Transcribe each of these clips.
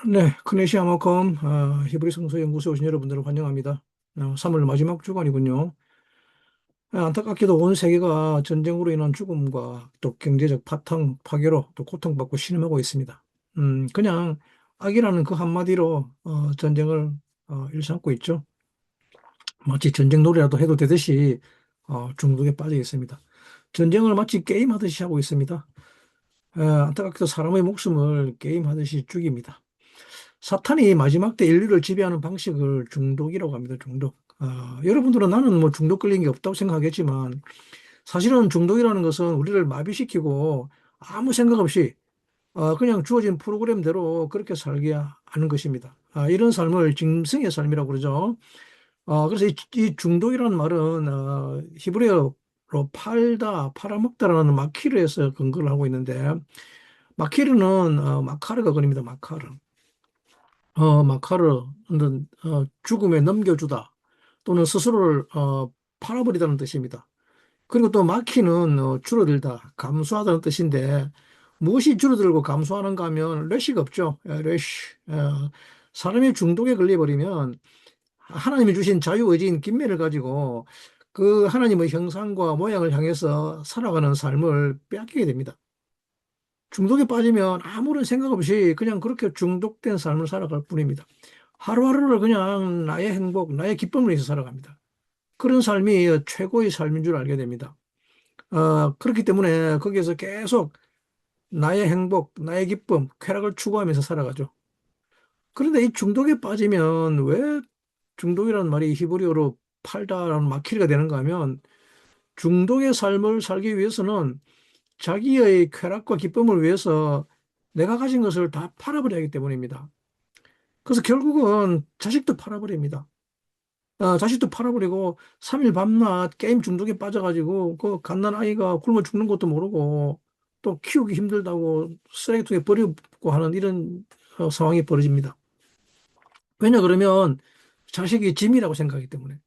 네, 크네시아마컴 히브리 성서 연구소에 오신 여러분들을 환영합니다. 3월 마지막 주간이군요. 안타깝게도 온 세계가 전쟁으로 인한 죽음과 또 경제적 파탄, 파괴로 또 고통받고 신음하고 있습니다. 그냥 악이라는 그 한마디로 전쟁을 일삼고 있죠. 마치 전쟁 놀이라도 해도 되듯이 중독에 빠져 있습니다. 전쟁을 마치 게임하듯이 하고 있습니다. 안타깝게도 사람의 목숨을 게임하듯이 죽입니다. 사탄이 마지막 때 인류를 지배하는 방식을 중독이라고 합니다. 중독. 여러분들은 나는 뭐 중독 걸린 게 없다고 생각하겠지만 사실은 중독이라는 것은 우리를 마비시키고 아무 생각 없이 그냥 주어진 프로그램대로 그렇게 살게 하는 것입니다. 이런 삶을 짐승의 삶이라고 그러죠. 그래서 이 중독이라는 말은 히브리어로 팔다, 팔아먹다라는 마키르에서 근거를 하고 있는데 마키르는 마카르가 그립니다. 마카르. 마카르는 죽음에 넘겨주다 또는 스스로를 팔아버리다는 뜻입니다. 그리고 또 마키는 줄어들다, 감소하다는 뜻인데 무엇이 줄어들고 감소하는가 하면 레시가 없죠. 레시. 사람이 중독에 걸려버리면 하나님이 주신 자유의지인 김매를 가지고 그 하나님의 형상과 모양을 향해서 살아가는 삶을 빼앗기게 됩니다. 중독에 빠지면 아무런 생각 없이 그냥 그렇게 중독된 삶을 살아갈 뿐입니다. 하루하루를 그냥 나의 행복, 나의 기쁨을 위해서 살아갑니다. 그런 삶이 최고의 삶인 줄 알게 됩니다. 그렇기 때문에 거기에서 계속 나의 행복, 나의 기쁨, 쾌락을 추구하면서 살아가죠. 그런데 이 중독에 빠지면 왜 중독이라는 말이 히브리어로 팔다라는 마키리가 되는가 하면 중독의 삶을 살기 위해서는 자기의 쾌락과 기쁨을 위해서 내가 가진 것을 다 팔아버려야 하기 때문입니다. 그래서 결국은 자식도 팔아버립니다. 자식도 팔아버리고 3일 밤낮 게임 중독에 빠져가지고 그 갓난 아이가 굶어 죽는 것도 모르고 또 키우기 힘들다고 쓰레기통에 버리고 하는 이런 상황이 벌어집니다. 왜냐 그러면 자식이 짐이라고 생각하기 때문에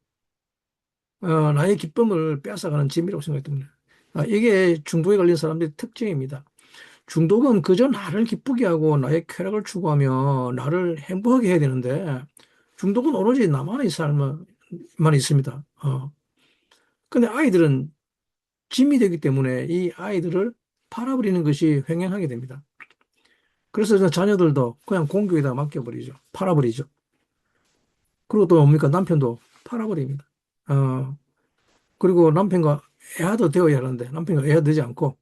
나의 기쁨을 빼앗아가는 짐이라고 생각하기 때문에 이게 중독에 걸린 사람들의 특징입니다. 중독은 그저 나를 기쁘게 하고 나의 쾌락을 추구하며 나를 행복하게 해야 되는데 중독은 오로지 나만의 삶만 있습니다. 근데 아이들은 짐이 되기 때문에 이 아이들을 팔아버리는 것이 횡행하게 됩니다. 그래서 저 자녀들도 그냥 공교에다 맡겨버리죠. 팔아버리죠. 그리고 또 뭡니까? 남편도 팔아버립니다. 어, 그리고 남편과 애하도 되어야 하는데 남편과 애가 되지 않고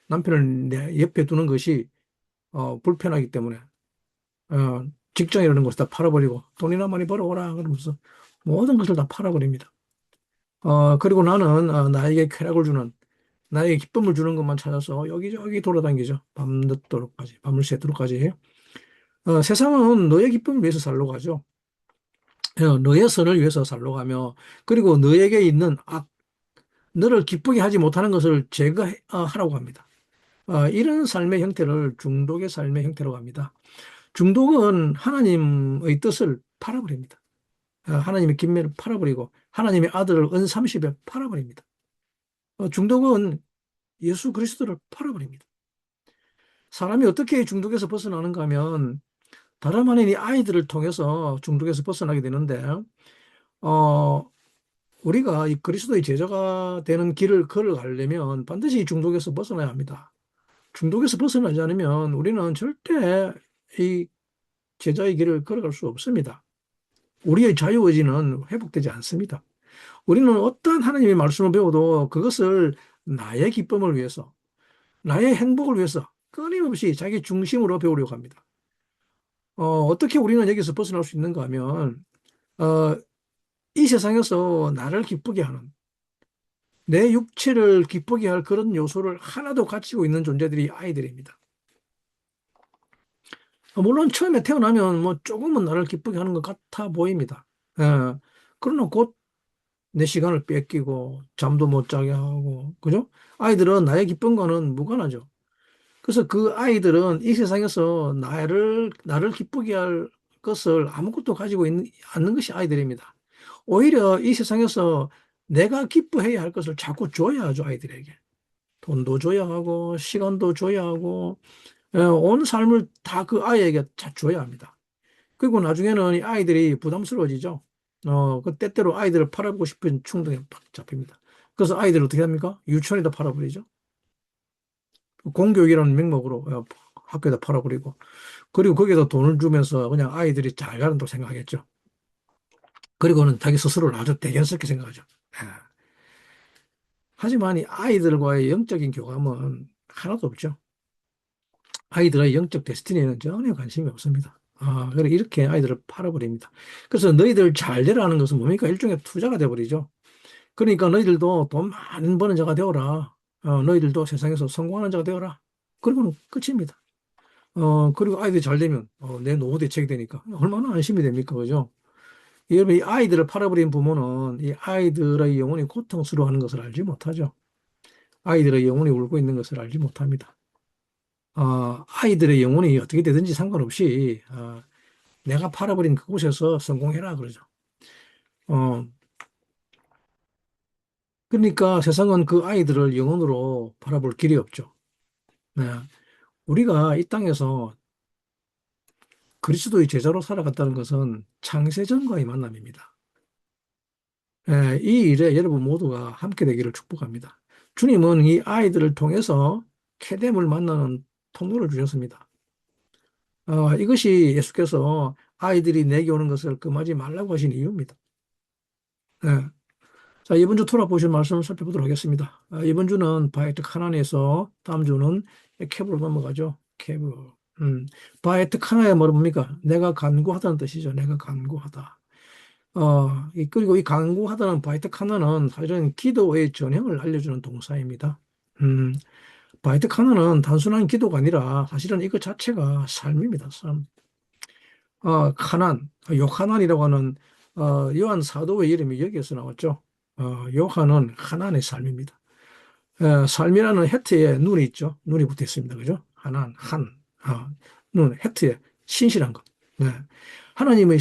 남편을 내 옆에 두는 것이 불편하기 때문에 직장이라는 것을 다 팔아버리고 돈이나 많이 벌어오라 그러면서 모든 것을 다 팔아버립니다. 그리고 나는 나에게 쾌락을 주는 나에게 기쁨을 주는 것만 찾아서 여기저기 돌아다니죠. 밤늦도록까지, 밤을 새도록까지. 세상은 너의 기쁨을 위해서 살려고 하죠. 너의 선을 위해서 살려고 하며, 그리고 너에게 있는 악, 너를 기쁘게 하지 못하는 것을 제거하라고 합니다. 이런 삶의 형태를 중독의 삶의 형태라고 합니다. 중독은 하나님의 뜻을 팔아버립니다. 하나님의 김매를 팔아버리고, 하나님의 아들을 은삼십에 팔아버립니다. 중독은 예수 그리스도를 팔아버립니다. 사람이 어떻게 중독에서 벗어나는가 하면 다름 아닌 이 아이들을 통해서 중독에서 벗어나게 되는데 어, 우리가 이 그리스도의 제자가 되는 길을 걸어가려면 반드시 이 중독에서 벗어나야 합니다. 중독에서 벗어나지 않으면 우리는 절대 이 제자의 길을 걸어갈 수 없습니다. 우리의 자유의지는 회복되지 않습니다. 우리는 어떠한 하나님의 말씀을 배워도 그것을 나의 기쁨을 위해서, 나의 행복을 위해서 끊임없이 자기 중심으로 배우려고 합니다. 어떻게 우리는 여기서 벗어날 수 있는가 하면, 어, 이 세상에서 나를 기쁘게 하는, 내 육체를 기쁘게 할 그런 요소를 하나도 갖추고 있는 존재들이 아이들입니다. 물론 처음에 태어나면 뭐 조금은 나를 기쁘게 하는 것 같아 보입니다. 예. 그러나 곧 내 시간을 뺏기고 잠도 못 자게 하고, 그죠? 아이들은 나의 기쁜 거는 무관하죠. 그래서 그 아이들은 이 세상에서 나를 기쁘게 할 것을 아무것도 가지고 있는, 않는 것이 아이들입니다. 오히려 이 세상에서 내가 기뻐해야 할 것을 자꾸 줘야 하죠, 아이들에게. 돈도 줘야 하고, 시간도 줘야 하고, 온 삶을 다 그 아이에게 다 줘야 합니다. 그리고 나중에는 이 아이들이 부담스러워지죠. 그 때때로 아이들을 팔아보고 싶은 충동에 팍 잡힙니다. 그래서 아이들을 어떻게 합니까? 유치원에다 팔아버리죠. 공교육이라는 명목으로 학교에다 팔아버리고, 그리고 거기에다 돈을 주면서 그냥 아이들이 잘 가른다고 생각하겠죠. 그리고는 자기 스스로를 아주 대견스럽게 생각하죠. 예. 하지만 이 아이들과의 영적인 교감은 하나도 없죠. 아이들의 영적 데스티니에는 전혀 관심이 없습니다. 그래 이렇게 아이들을 팔아버립니다. 그래서 너희들 잘 되라는 것은 뭡니까? 일종의 투자가 돼버리죠. 그러니까 너희들도 돈 많이 버는 자가 되어라. 너희들도 세상에서 성공하는 자가 되어라. 그리고는 끝입니다. 그리고 아이들이 잘 되면 내 노후 대책이 되니까 얼마나 안심이 됩니까? 그죠? 여러분, 이 아이들을 팔아버린 부모는 이 아이들의 영혼이 고통스러워하는 것을 알지 못하죠. 아이들의 영혼이 울고 있는 것을 알지 못합니다. 아이들의 영혼이 어떻게 되든지 상관없이 내가 팔아버린 그곳에서 성공해라 그러죠. 어, 그러니까 세상은 그 아이들을 영혼으로 바라볼 길이 없죠. 네. 우리가 이 땅에서 그리스도의 제자로 살아갔다는 것은 창세전과의 만남입니다. 이 일에 여러분 모두가 함께 되기를 축복합니다. 주님은 이 아이들을 통해서 캐뎀을 만나는 통로를 주셨습니다. 이것이 예수께서 아이들이 내게 오는 것을 금하지 말라고 하신 이유입니다. 예. 자, 이번 주 토라 보실 말씀을 살펴보도록 하겠습니다. 이번 주는 바에트 카난에서 다음 주는 케브로 넘어가죠. 케브. 바에트 카나의 말은 뭡니까? 내가 간구하다는 뜻이죠. 내가 간구하다. 그리고 이 간구하다는 바이트 카나는 사실은 기도의 전형을 알려주는 동사입니다. 음, 바이트 카나는 단순한 기도가 아니라 사실은 이것 자체가 삶입니다. 삶. 카난, 요하난이라고 하는 요한 사도의 이름이 여기에서 나왔죠. 요한은 하난의 삶입니다. 삶이라는 헤트에 눈이 있죠. 눈이 붙어 있습니다. 그죠? 하난, 눈, 헤트에 신실한 것. 네. 하나님의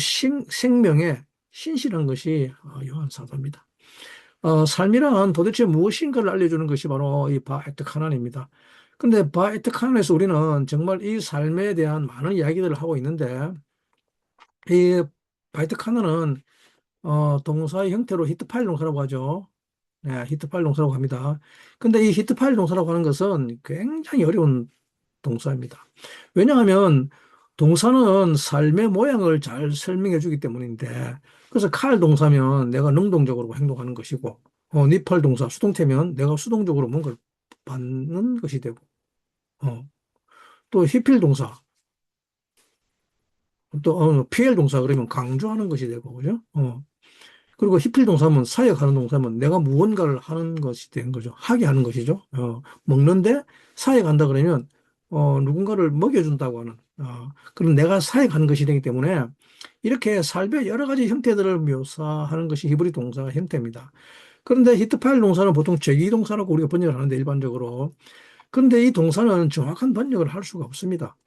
생명에 신실한 것이 요한 사도입니다. 삶이란 도대체 무엇인가를 알려주는 것이 바로 이 바에트 카난입니다. 근데 바에트 카난에서 우리는 정말 이 삶에 대한 많은 이야기들을 하고 있는데 이 바이트 카너는 동사의 형태로 히트 파일 동사라고 하죠. 네, 히트 파일 동사라고 합니다. 근데 이 히트 파일 동사라고 하는 것은 굉장히 어려운 동사입니다. 왜냐하면 동사는 삶의 모양을 잘 설명해 주기 때문인데, 그래서 칼 동사면 내가 능동적으로 행동하는 것이고, 니팔 동사 수동태면 내가 수동적으로 뭔가를 받는 것이 되고, 어, 또 히필 동사, 또 PL 동사 그러면 강조하는 것이 되고, 그죠? 그리고 히필 동사면 사역하는 동사면 내가 무언가를 하는 것이 된 거죠. 하게 하는 것이죠. 먹는데 사역한다 그러면 누군가를 먹여준다고 하는 그런 내가 사역하는 것이 되기 때문에 이렇게 삶의 여러 가지 형태들을 묘사하는 것이 히브리 동사 형태입니다. 그런데 히트파일 동사는 보통 제기 동사라고 우리가 번역을 하는데 일반적으로 그런데 이 동사는 정확한 번역을 할 수가 없습니다.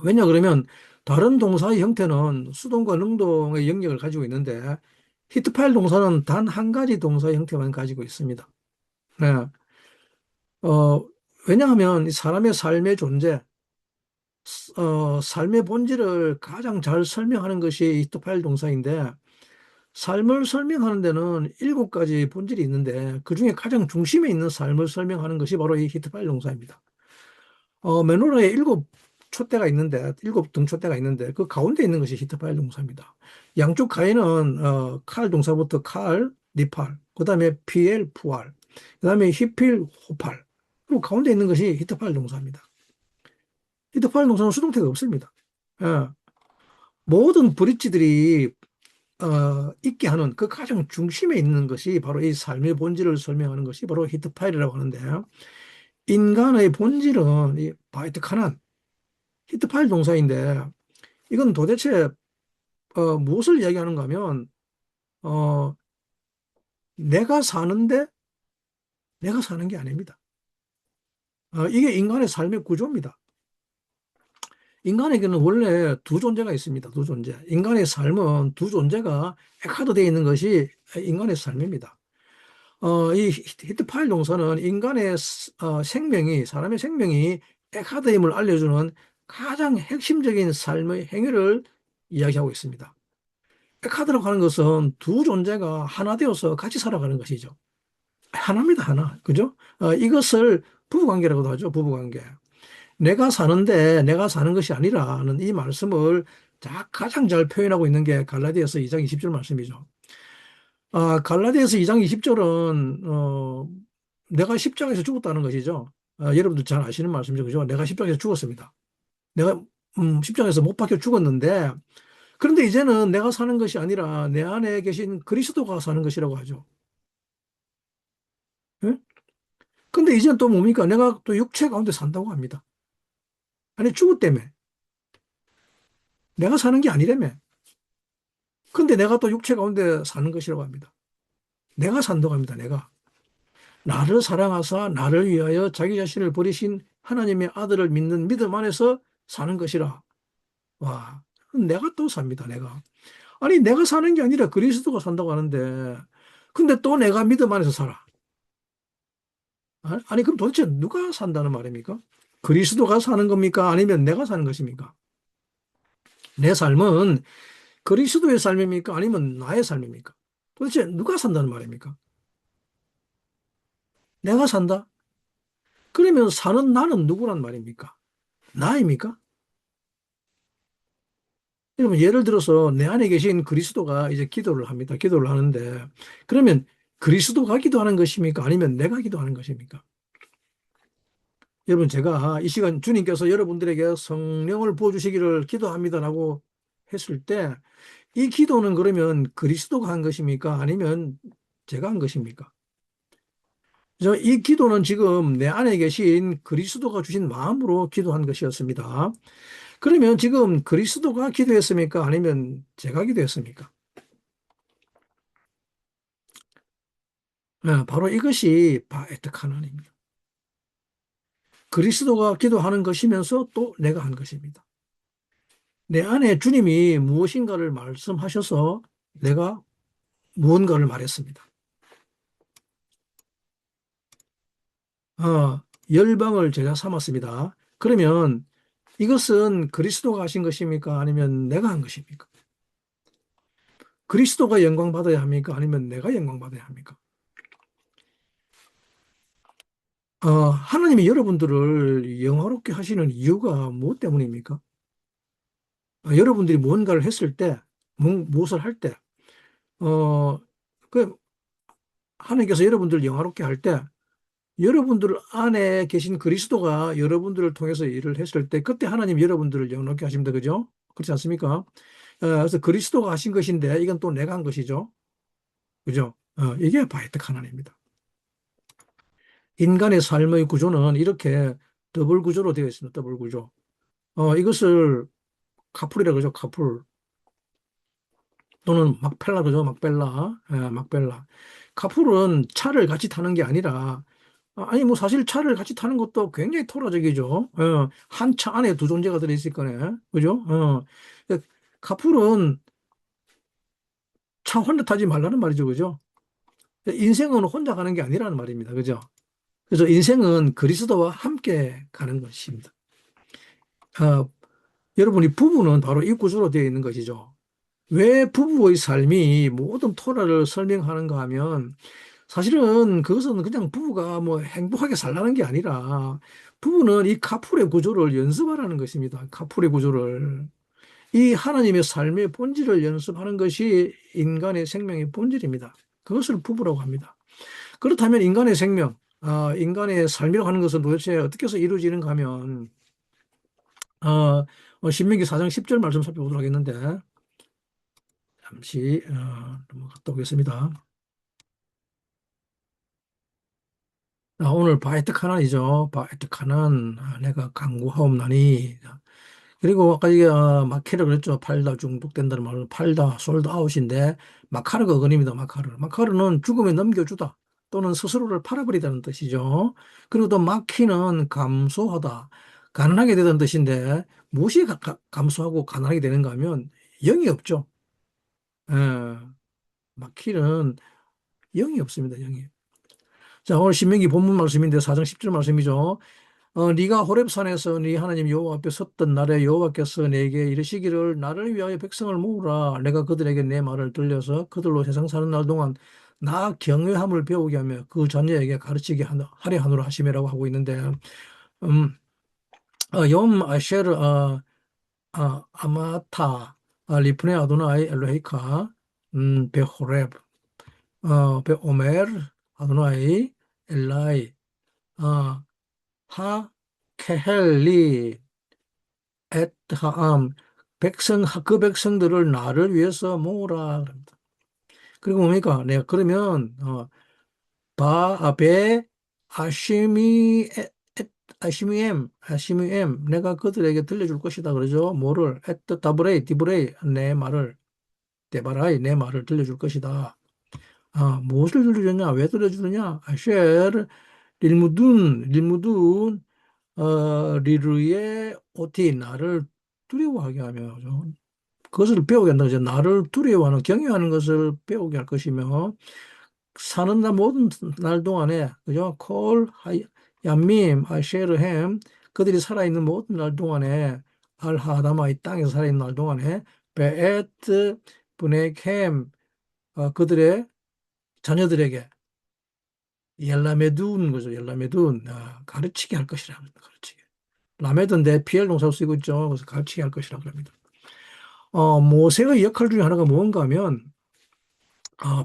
왜냐 그러면 다른 동사의 형태는 수동과 능동의 영역을 가지고 있는데 히트파일 동사는 단 한 가지 동사의 형태만 가지고 있습니다. 네. 왜냐하면 이 사람의 삶의 존재, 삶의 본질을 가장 잘 설명하는 것이 히트파일 동사인데 삶을 설명하는 데는 일곱 가지 본질이 있는데 그중에 가장 중심에 있는 삶을 설명하는 것이 바로 이 히트파일 동사입니다. 메노라에 일곱 촛대가 있는데, 일곱 등촛대가 있는데, 그 가운데 있는 것이 히트파일 동사입니다. 양쪽 가에는, 칼 동사부터 칼, 니팔, 그 다음에 피엘, 푸알, 그 다음에 히필, 호팔, 그리고 가운데 있는 것이 히트파일 동사입니다. 히트파일 동사는 수동태가 없습니다. 예. 모든 브릿지들이, 있게 하는 그 가장 중심에 있는 것이 바로 이 삶의 본질을 설명하는 것이 바로 히트파일이라고 하는데, 인간의 본질은 이 바이트 카난, 히트파일 동사인데 이건 도대체 무엇을 이야기하는가 하면 어, 내가 사는데 내가 사는 게 아닙니다. 이게 인간의 삶의 구조입니다. 인간에게는 원래 두 존재가 있습니다. 두 존재. 인간의 삶은 두 존재가 액화되어 있는 것이 인간의 삶입니다. 이 히트파일 동사는 인간의 생명이 사람의 생명이 액화됨을 알려주는 가장 핵심적인 삶의 행위를 이야기하고 있습니다. 카드라고 하는 것은 두 존재가 하나 되어서 같이 살아가는 것이죠. 하나입니다, 하나. 그죠? 이것을 부부관계라고도 하죠, 부부관계. 내가 사는데 내가 사는 것이 아니라는 이 말씀을 가장 잘 표현하고 있는 게 갈라디아서 2장 20절 말씀이죠. 갈라디아서 2장 20절은 내가 십자가에서 죽었다는 것이죠. 여러분들 잘 아시는 말씀이죠. 그죠? 내가 십자가에서 죽었습니다. 내가 십자가에서 못 박혀 죽었는데 그런데 이제는 내가 사는 것이 아니라 내 안에 계신 그리스도가 사는 것이라고 하죠. 예? 근데 이제는 또 뭡니까? 내가 또 육체 가운데 산다고 합니다. 아니, 죽었다며. 내가 사는 게 아니라며. 근데 내가 또 육체 가운데 사는 것이라고 합니다. 내가 산다고 합니다. 내가. 나를 사랑하사 나를 위하여 자기 자신을 버리신 하나님의 아들을 믿는 믿음 안에서 사는 것이라. 와, 내가 또 삽니다. 내가. 아니, 내가 사는 게 아니라 그리스도가 산다고 하는데, 근데 또 내가 믿음 안에서 살아. 아니, 그럼 도대체 누가 산다는 말입니까? 그리스도가 사는 겁니까? 아니면 내가 사는 것입니까? 내 삶은 그리스도의 삶입니까? 아니면 나의 삶입니까? 도대체 누가 산다는 말입니까? 내가 산다? 그러면 사는 나는 누구란 말입니까? 나입니까? 여러분, 예를 들어서 내 안에 계신 그리스도가 이제 기도를 합니다. 기도를 하는데, 그러면 그리스도가 기도하는 것입니까? 아니면 내가 기도하는 것입니까? 여러분, 제가 이 시간 주님께서 여러분들에게 성령을 부어주시기를 기도합니다라고 했을 때, 이 기도는 그러면 그리스도가 한 것입니까? 아니면 제가 한 것입니까? 이 기도는 지금 내 안에 계신 그리스도가 주신 마음으로 기도한 것이었습니다. 그러면 지금 그리스도가 기도했습니까? 아니면 제가 기도했습니까? 바로 이것이 바에트카난입니다. 그리스도가 기도하는 것이면서 또 내가 한 것입니다. 내 안에 주님이 무엇인가를 말씀하셔서 내가 무언가를 말했습니다. 어, 열방을 제자 삼았습니다. 그러면 이것은 그리스도가 하신 것입니까? 아니면 내가 한 것입니까? 그리스도가 영광 받아야 합니까? 아니면 내가 영광 받아야 합니까? 하나님이 여러분들을 영화롭게 하시는 이유가 무엇 때문입니까? 여러분들이 무언가를 했을 때, 무엇을 할 때, 어, 그 하나님께서 여러분들을 영화롭게 할 때, 여러분들 안에 계신 그리스도가 여러분들을 통해서 일을 했을 때, 그때 하나님 여러분들을 영화롭게 하십니다. 그죠? 그렇지 않습니까? 그래서 그리스도가 하신 것인데, 이건 또 내가 한 것이죠. 그죠? 이게 바이텍 하나님입니다. 인간의 삶의 구조는 이렇게 더블 구조로 되어 있습니다. 더블 구조. 이것을 카풀이라고 그러죠. 카풀. 또는 막펠라 그죠. 막벨라. 막벨라. 카풀은 차를 같이 타는 게 아니라 아니 뭐 사실 차를 같이 타는 것도 굉장히 토라적이죠. 한 차 안에 두 존재가 들어있을 거네. 그죠? 카풀은 차 혼자 타지 말라는 말이죠. 그죠? 인생은 혼자 가는 게 아니라는 말입니다. 그죠? 그래서 인생은 그리스도와 함께 가는 것입니다. 어, 여러분이 부부는 바로 이 구조로 되어 있는 것이죠. 왜 부부의 삶이 모든 토라를 설명하는가 하면 사실은 그것은 그냥 부부가 뭐 행복하게 살라는 게 아니라 부부는 이 카풀의 구조를 연습하라는 것입니다. 카풀의 구조를. 이 하나님의 삶의 본질을 연습하는 것이 인간의 생명의 본질입니다. 그것을 부부라고 합니다. 그렇다면 인간의 생명, 인간의 삶이라고 하는 것은 도대체 어떻게 해서 이루어지는가 하면 신명기 4장 10절 말씀 살펴보도록 하겠는데 잠시 넘어갔다 오겠습니다. 오늘 바에트카난이죠. 바에트카난 내가 강구하옵나니 그리고 아까 이게 마케르 그랬죠. 팔다 중독된다는 말은 팔다 솔드 아웃인데 마카르가 어근입니다. 마카르. 마카르는 죽음에 넘겨주다 또는 스스로를 팔아버리다는 뜻이죠. 그리고 또 마키는 감소하다 가난하게 되다는 뜻인데 무엇이 감소하고 가난하게 되는가 하면 영이 없죠. 예, 마키는 영이 없습니다. 영이. 자, 오늘 신명기 본문 말씀인데 4장 10절 말씀이죠. 네가 호렙산에서 네 하나님 여호와 앞에 섰던 날에 여호와께서 내게 이르시기를 나를 위하여 백성을 모으라. 내가 그들에게 내 말을 들려서 그들로 세상 사는 날 동안 나 경외함을 배우게 하며 그 자녀에게 가르치게 하려 하노라 하심이라고 하고 있는데, 음, 염 아셰르 아마타 리프네 아도나이 엘로헤이카 베호렙 베오멜 아도나이 엘라이 어, 하 케헬리 엣하암 그 백성들을 나를 위해서 모으라 그럽니다. 그리고 뭡니까? 내가 그러면 바베 아시미 아시미엠 내가 그들에게 들려줄 것이다 그러죠. 뭐를 에트 다브레이 디브레이 내 말을 데바라이 내 말을 들려줄 것이다. 무엇을 들려주냐? 왜 들려주느냐? 아쉐르 릴무둔 리르의 오티 나를 두려워하게 하며 그죠? 그것을 배우게 한다. 그죠? 나를 두려워하는 경외하는 것을 배우게 할 것이며 사는 날 모든 날 동안에 그죠? 콜 얌밈 아쉐르햄 그들이 살아있는 모든 날 동안에 알하다마 이 땅에서 살아있는 날 동안에 베에트 브네켐 그들의 자녀들에게 옐라메둔 거죠. 옐라메둔 가르치게 할 것이라 합니다. 가르치게. 라메드인데 피엘 동사로 쓰고 있죠. 그래서 가르치게 할 것이라고 합니다. 모세의 역할 중에 하나가 뭔가 하면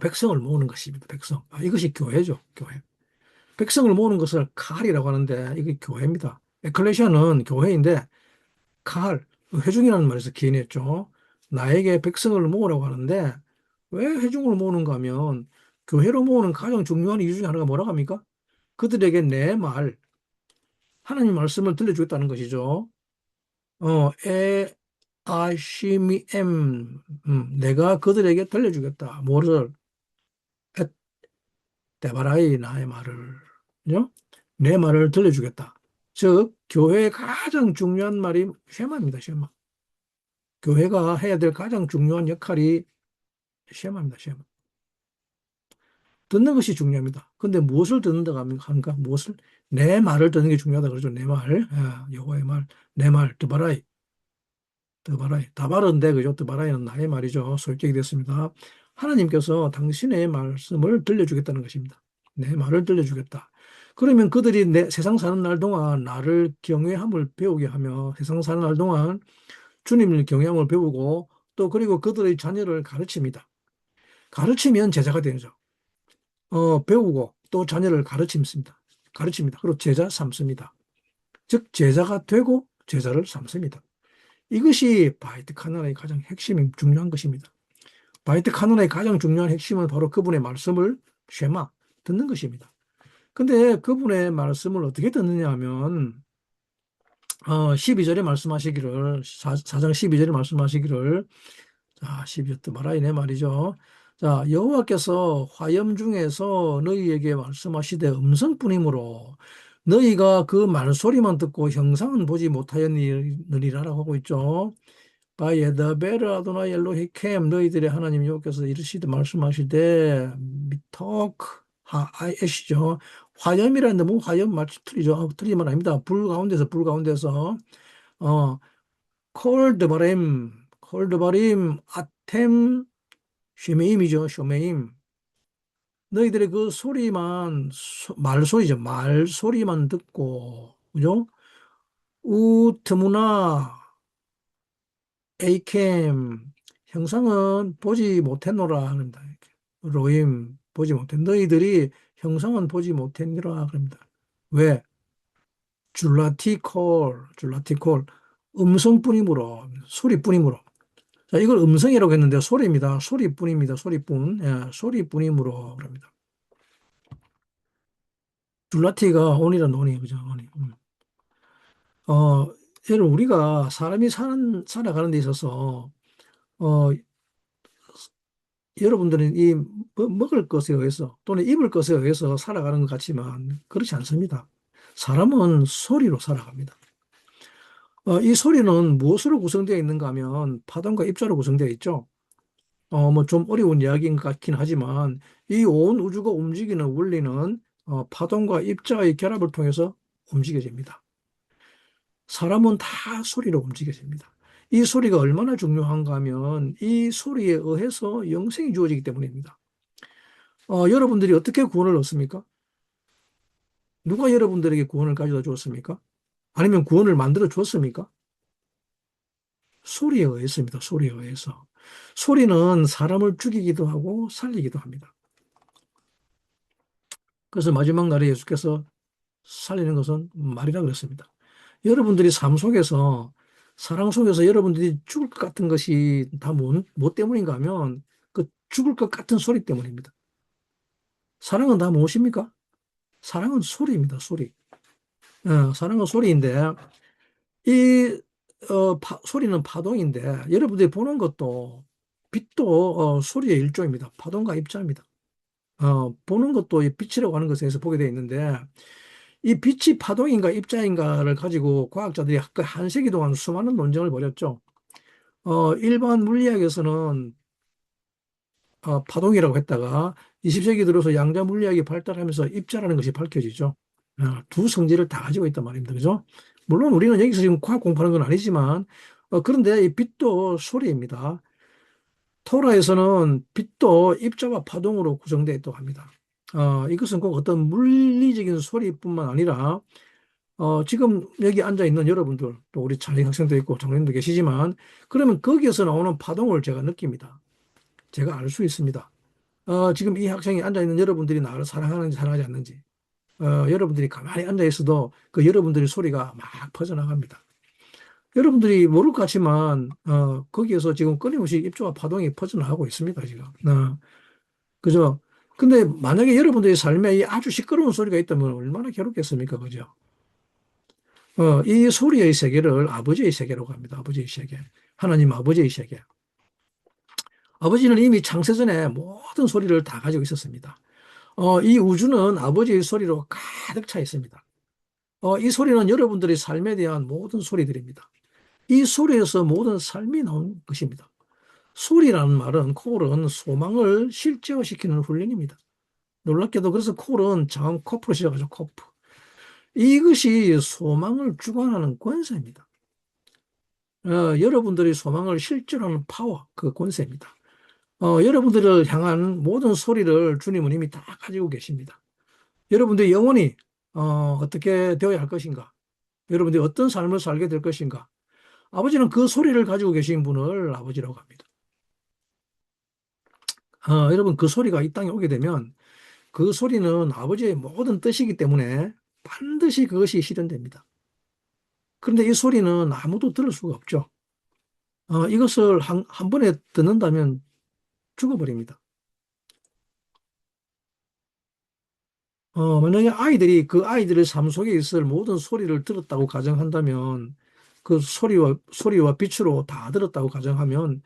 백성을 모으는 것입니다. 백성. 이것이 교회죠. 교회. 백성을 모으는 것을 칼이라고 하는데 이게 교회입니다. 에클레시아는 교회인데 칼, 회중이라는 말에서 기인했죠. 나에게 백성을 모으라고 하는데 왜 회중을 모으는가 하면 교회로 모으는 가장 중요한 이유 중에 하나가 뭐라고 합니까? 그들에게 내 말, 하나님 말씀을 들려주겠다는 것이죠. 에 아시미엠 내가 그들에게 들려주겠다. 뭐를 에, 데바라이 나의 말을 그죠? 내 말을 들려주겠다. 즉 교회의 가장 중요한 말이 쉐마입니다. 쉐마. 교회가 해야 될 가장 중요한 역할이 쉐마입니다. 쉐마. 듣는 것이 중요합니다. 근데 무엇을 듣는다고 합니까? 무엇을 내 말을 듣는 게 중요하다 그러죠. 내 말, 여호와의 말, 내 말, 드바라이. 드바라이. 다바른데, 그죠? 드바라이는 나의 말이죠. 설득이 됐습니다. 하나님께서 당신의 말씀을 들려주겠다는 것입니다. 내 말을 들려주겠다. 그러면 그들이 세상 사는 날 동안 나를 경외함을 배우게 하며 세상 사는 날 동안 주님을 경외함을 배우고 또 그리고 그들의 자녀를 가르칩니다. 가르치면 제자가 되죠. 배우고 또 자녀를 가르칩니다. 가르칩니다. 그리고 제자 삼습니다. 즉, 제자가 되고 제자를 삼습니다. 이것이 바이트 카노나의 가장 핵심이 중요한 것입니다. 바이트 카노나의 가장 중요한 핵심은 바로 그분의 말씀을 쉐마 듣는 것입니다. 근데 그분의 말씀을 어떻게 듣느냐 하면 12절에 말씀하시기를 4장 12절에 말씀하시기를 자, 12절 말하이 내 말이죠. 자, 여호와께서 화염 중에서 너희에게 말씀하시되 음성뿐이므로 너희가 그 말소리만 듣고 형상은 보지 못하였느니라라고 하고 있죠. 바예다베르 아도나이 엘로히켐 너희들의 하나님 여호와께서 이르시되 말씀하시되 미토크 하아에시죠. 화염이라는데 뭐 화염 말 틀리죠. 틀린 말 아닙니다. 불 가운데서 어 콜드바림 아템 쉐메임이죠. 쇼메임 너희들의 그 소리만 말소리죠. 말소리만 듣고 그죠? 우트무나 에이캠 형상은 보지 못했노라 합니다. 로임 보지 못했 너희들이 형상은 보지 못했니라 그럽니다. 왜? 줄라티콜 음성뿐이므로 소리뿐이므로 자 이걸 음성이라고 했는데 소리입니다. 소리뿐입니다. 소리뿐 소리뿐이므로 그럽니다. 줄라티가 온이란 온이 그죠? 온이. 여러분 우리가 사람이 살아가는 데 있어서 어, 여러분들은 이 먹을 것에 의해서 또는 입을 것에 의해서 살아가는 것 같지만 그렇지 않습니다. 사람은 소리로 살아갑니다. 이 소리는 무엇으로 구성되어 있는가 하면 파동과 입자로 구성되어 있죠. 뭐 좀 어려운 이야기인 것 같긴 하지만 이 온 우주가 움직이는 원리는 파동과 입자의 결합을 통해서 움직여집니다. 사람은 다 소리로 움직여집니다. 이 소리가 얼마나 중요한가 하면 이 소리에 의해서 영생이 주어지기 때문입니다. 여러분들이 어떻게 구원을 얻습니까? 누가 여러분들에게 구원을 가져다 주었습니까? 아니면 구원을 만들어 주었습니까? 소리에 의해서입니다. 소리에 의해서. 소리는 사람을 죽이기도 하고 살리기도 합니다. 그래서 마지막 날에 예수께서 살리는 것은 말이라 그랬습니다. 여러분들이 삶 속에서, 사랑 속에서 여러분들이 죽을 것 같은 것이 다 뭐 때문인가 하면 그 죽을 것 같은 소리 때문입니다. 사랑은 다 무엇입니까? 사랑은 소리입니다. 소리. 사랑은 소리인데 이 소리는 파동인데 여러분들이 보는 것도 빛도 소리의 일종입니다. 파동과 입자입니다. 보는 것도 이 빛이라고 하는 것에서 보게 되어 있는데 이 빛이 파동인가 입자인가를 가지고 과학자들이 그 한 세기 동안 수많은 논쟁을 벌였죠. 일반 물리학에서는 파동이라고 했다가 20세기 들어서 양자 물리학이 발달하면서 입자라는 것이 밝혀지죠. 두 성질을 다 가지고 있단 말입니다. 그죠? 물론 우리는 여기서 지금 과학 공부하는 건 아니지만, 그런데 이 빛도 소리입니다. 토라에서는 빛도 입자와 파동으로 구성되어 있다고 합니다. 이것은 꼭 어떤 물리적인 소리뿐만 아니라, 지금 여기 앉아 있는 여러분들, 또 우리 찬양 학생도 있고 장로님도 계시지만, 그러면 거기에서 나오는 파동을 제가 느낍니다. 제가 알 수 있습니다. 지금 이 학생이 앉아 있는 여러분들이 나를 사랑하는지 사랑하지 않는지, 여러분들이 가만히 앉아 있어도 그 여러분들의 소리가 막 퍼져나갑니다. 여러분들이 모를 것 같지만, 거기에서 지금 끊임없이 입조와 파동이 퍼져나가고 있습니다, 지금. 그죠? 근데 만약에 여러분들의 삶에 이 아주 시끄러운 소리가 있다면 얼마나 괴롭겠습니까? 그죠? 이 소리의 세계를 아버지의 세계라고 합니다. 아버지의 세계. 하나님 아버지의 세계. 아버지는 이미 창세전에 모든 소리를 다 가지고 있었습니다. 이 우주는 아버지의 소리로 가득 차 있습니다. 이 소리는 여러분들의 삶에 대한 모든 소리들입니다. 이 소리에서 모든 삶이 나온 것입니다. 소리라는 말은 콜은 소망을 실제화시키는 훈련입니다. 놀랍게도 그래서 콜은 자음 코프로 시작하죠. 코프. 이것이 소망을 주관하는 권세입니다. 여러분들의 소망을 실제로 하는 파워, 그 권세입니다. 여러분들을 향한 모든 소리를 주님은 이미 다 가지고 계십니다. 여러분들의 영혼이 어떻게 되어야 할 것인가? 여러분들이 어떤 삶을 살게 될 것인가? 아버지는 그 소리를 가지고 계신 분을 아버지라고 합니다. 여러분 그 소리가 이 땅에 오게 되면 그 소리는 아버지의 모든 뜻이기 때문에 반드시 그것이 실현됩니다. 그런데 이 소리는 아무도 들을 수가 없죠. 이것을 한 번에 듣는다면 죽어버립니다. 만약에 아이들이 그 아이들의 삶 속에 있을 모든 소리를 들었다고 가정한다면 그 소리와 빛으로 다 들었다고 가정하면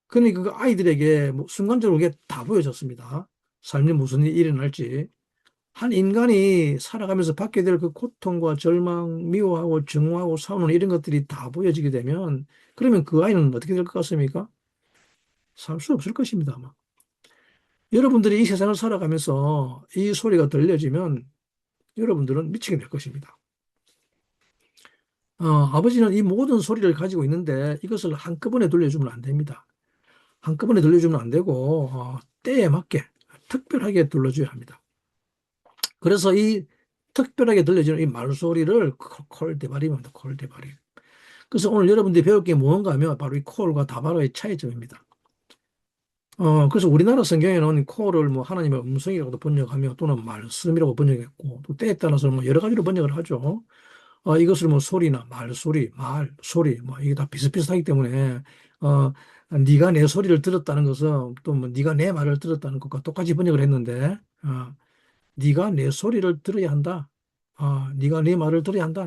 그러니까 그 아이들에게 뭐 순간적으로 그게 다 보여졌습니다. 삶에 무슨 일이 일어날지. 한 인간이 살아가면서 받게 될 그 고통과 절망, 미워하고 증오하고 싸우는 이런 것들이 다 보여지게 되면 그러면 그 아이는 어떻게 될 것 같습니까? 살 수 없을 것입니다, 아마. 여러분들이 이 세상을 살아가면서 이 소리가 들려지면 여러분들은 미치게 될 것입니다. 아버지는 이 모든 소리를 가지고 있는데 이것을 한꺼번에 들려주면 안 됩니다. 한꺼번에 들려주면 안 되고 때에 맞게 특별하게 들려줘야 합니다. 그래서 이 특별하게 들려지는 이 말소리를 콜대바림입니다. 콜대바림. 그래서 오늘 여러분들이 배울 게 무언가 하면 바로 이 콜과 다바로의 차이점입니다. 그래서 우리나라 성경에는 콜을 뭐 하나님의 음성이라고도 번역하며 또는 말씀이라고 번역했고 또 때에 따라서 뭐 여러 가지로 번역을 하죠. 이것을 뭐 소리나 말소리, 말, 소리 뭐 이게 다 비슷비슷하기 때문에 네가 내 소리를 들었다는 것은 또 뭐 네가 내 말을 들었다는 것과 똑같이 번역을 했는데 네가 내 소리를 들어야 한다. 네가 내 말을 들어야 한다.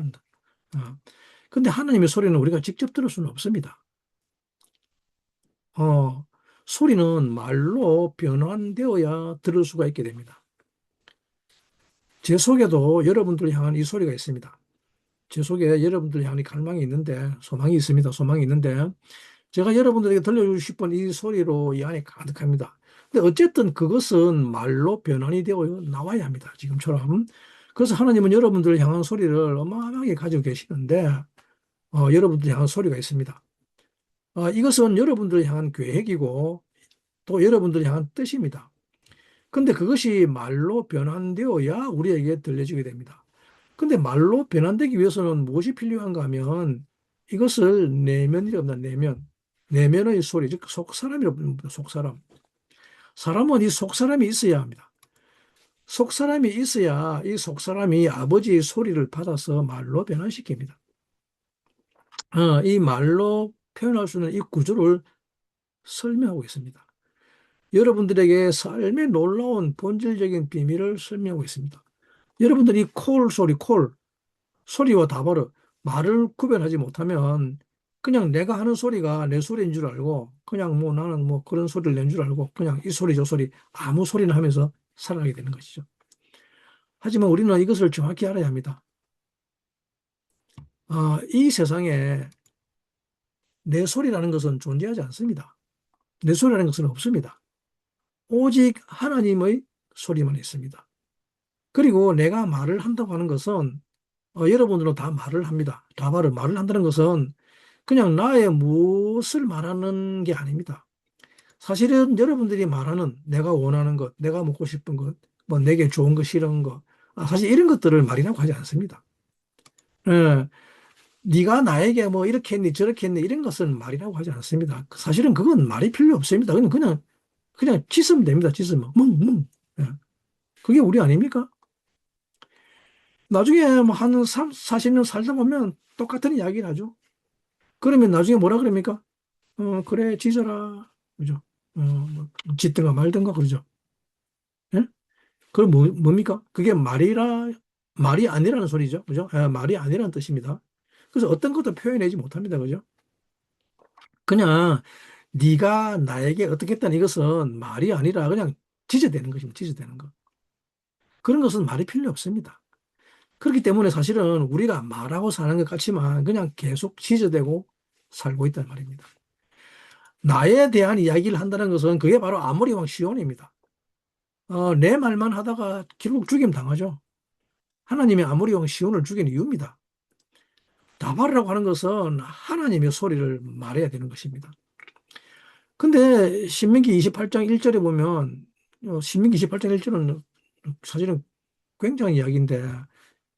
근데 하나님의 소리는 우리가 직접 들을 수는 없습니다. 소리는 말로 변환되어야 들을 수가 있게 됩니다. 제 속에도 여러분들을 향한 이 소리가 있습니다. 제 속에 여러분들을 향한 이 갈망이 있는데, 소망이 있습니다. 소망이 있는데, 제가 여러분들에게 들려주고 싶은 이 소리로 이 안에 가득합니다. 근데 어쨌든 그것은 말로 변환이 되어 나와야 합니다. 지금처럼. 그래서 하나님은 여러분들을 향한 소리를 어마어마하게 가지고 계시는데, 여러분들을 향한 소리가 있습니다. 이것은 여러분들을 향한 계획이고 또 여러분들을 향한 뜻입니다. 근데 그것이 말로 변환되어야 우리에게 들려지게 됩니다. 근데 말로 변환되기 위해서는 무엇이 필요한가 하면 이것을 내면이랍니다. 내면. 내면의 소리, 즉 속사람이라고 부릅니다. 속사람. 사람은 이 속사람이 있어야 합니다. 속사람이 있어야 이 속사람이 아버지의 소리를 받아서 말로 변환시킵니다. 이 말로 표현할 수 있는 이 구조를 설명하고 있습니다. 여러분들에게 삶의 놀라운 본질적인 비밀을 설명하고 있습니다. 여러분들이 콜 소리, 콜, 소리와 다바르, 말을 구별하지 못하면 그냥 내가 하는 소리가 내 소리인 줄 알고 그냥 뭐 나는 뭐 그런 소리를 낸 줄 알고 그냥 이 소리 저 소리 아무 소리나 하면서 살아가게 되는 것이죠. 하지만 우리는 이것을 정확히 알아야 합니다. 이 세상에 내 소리라는 것은 존재하지 않습니다. 내 소리라는 것은 없습니다. 오직 하나님의 소리만 있습니다. 그리고 내가 말을 한다고 하는 것은 여러분들은 다 말을 합니다. 다 말을 한다는 것은 그냥 나의 무엇을 말하는 게 아닙니다. 사실은 여러분들이 말하는 내가 원하는 것, 내가 먹고 싶은 것, 뭐 내게 좋은 거, 싫은 거, 사실 이런 것들을 말이라고 하지 않습니다. 예, 네가 나에게 뭐 이렇게 했니 저렇게 했니 이런 것은 말이라고 하지 않습니다. 사실은 그건 말이 필요 없습니다. 그냥 짖으면 됩니다. 짖으면 멍멍. 예, 그게 우리 아닙니까? 나중에 뭐 한 40년 살다 보면 똑같은 이야기를 하죠. 그러면 나중에 뭐라 그럽니까? 그래, 짖어라. 그죠? 뭐, 짖든가 말든가 그러죠. 예? 그럼 뭡니까? 그게 말이 아니라는 소리죠. 그죠? 말이 아니라는 뜻입니다. 그래서 어떤 것도 표현하지 못합니다. 그죠? 그냥 네가 나에게 어떻게 했다는 이것은 말이 아니라 그냥 지저대는 것입니다. 지저대는 것. 그런 것은 말이 필요 없습니다. 그렇기 때문에 사실은 우리가 말하고 사는 것 같지만 그냥 계속 지저대고 살고 있단 말입니다. 나에 대한 이야기를 한다는 것은 그게 바로 아모리왕 시온입니다. 내 말만 하다가 결국 죽임 당하죠. 하나님이 아모리왕 시온을 죽인 이유입니다. 다말이라고 하는 것은 하나님의 소리를 말해야 되는 것입니다. 근데 신명기 28장 1절에 보면 신명기 28장 1절은 사실은 굉장히 이야기인데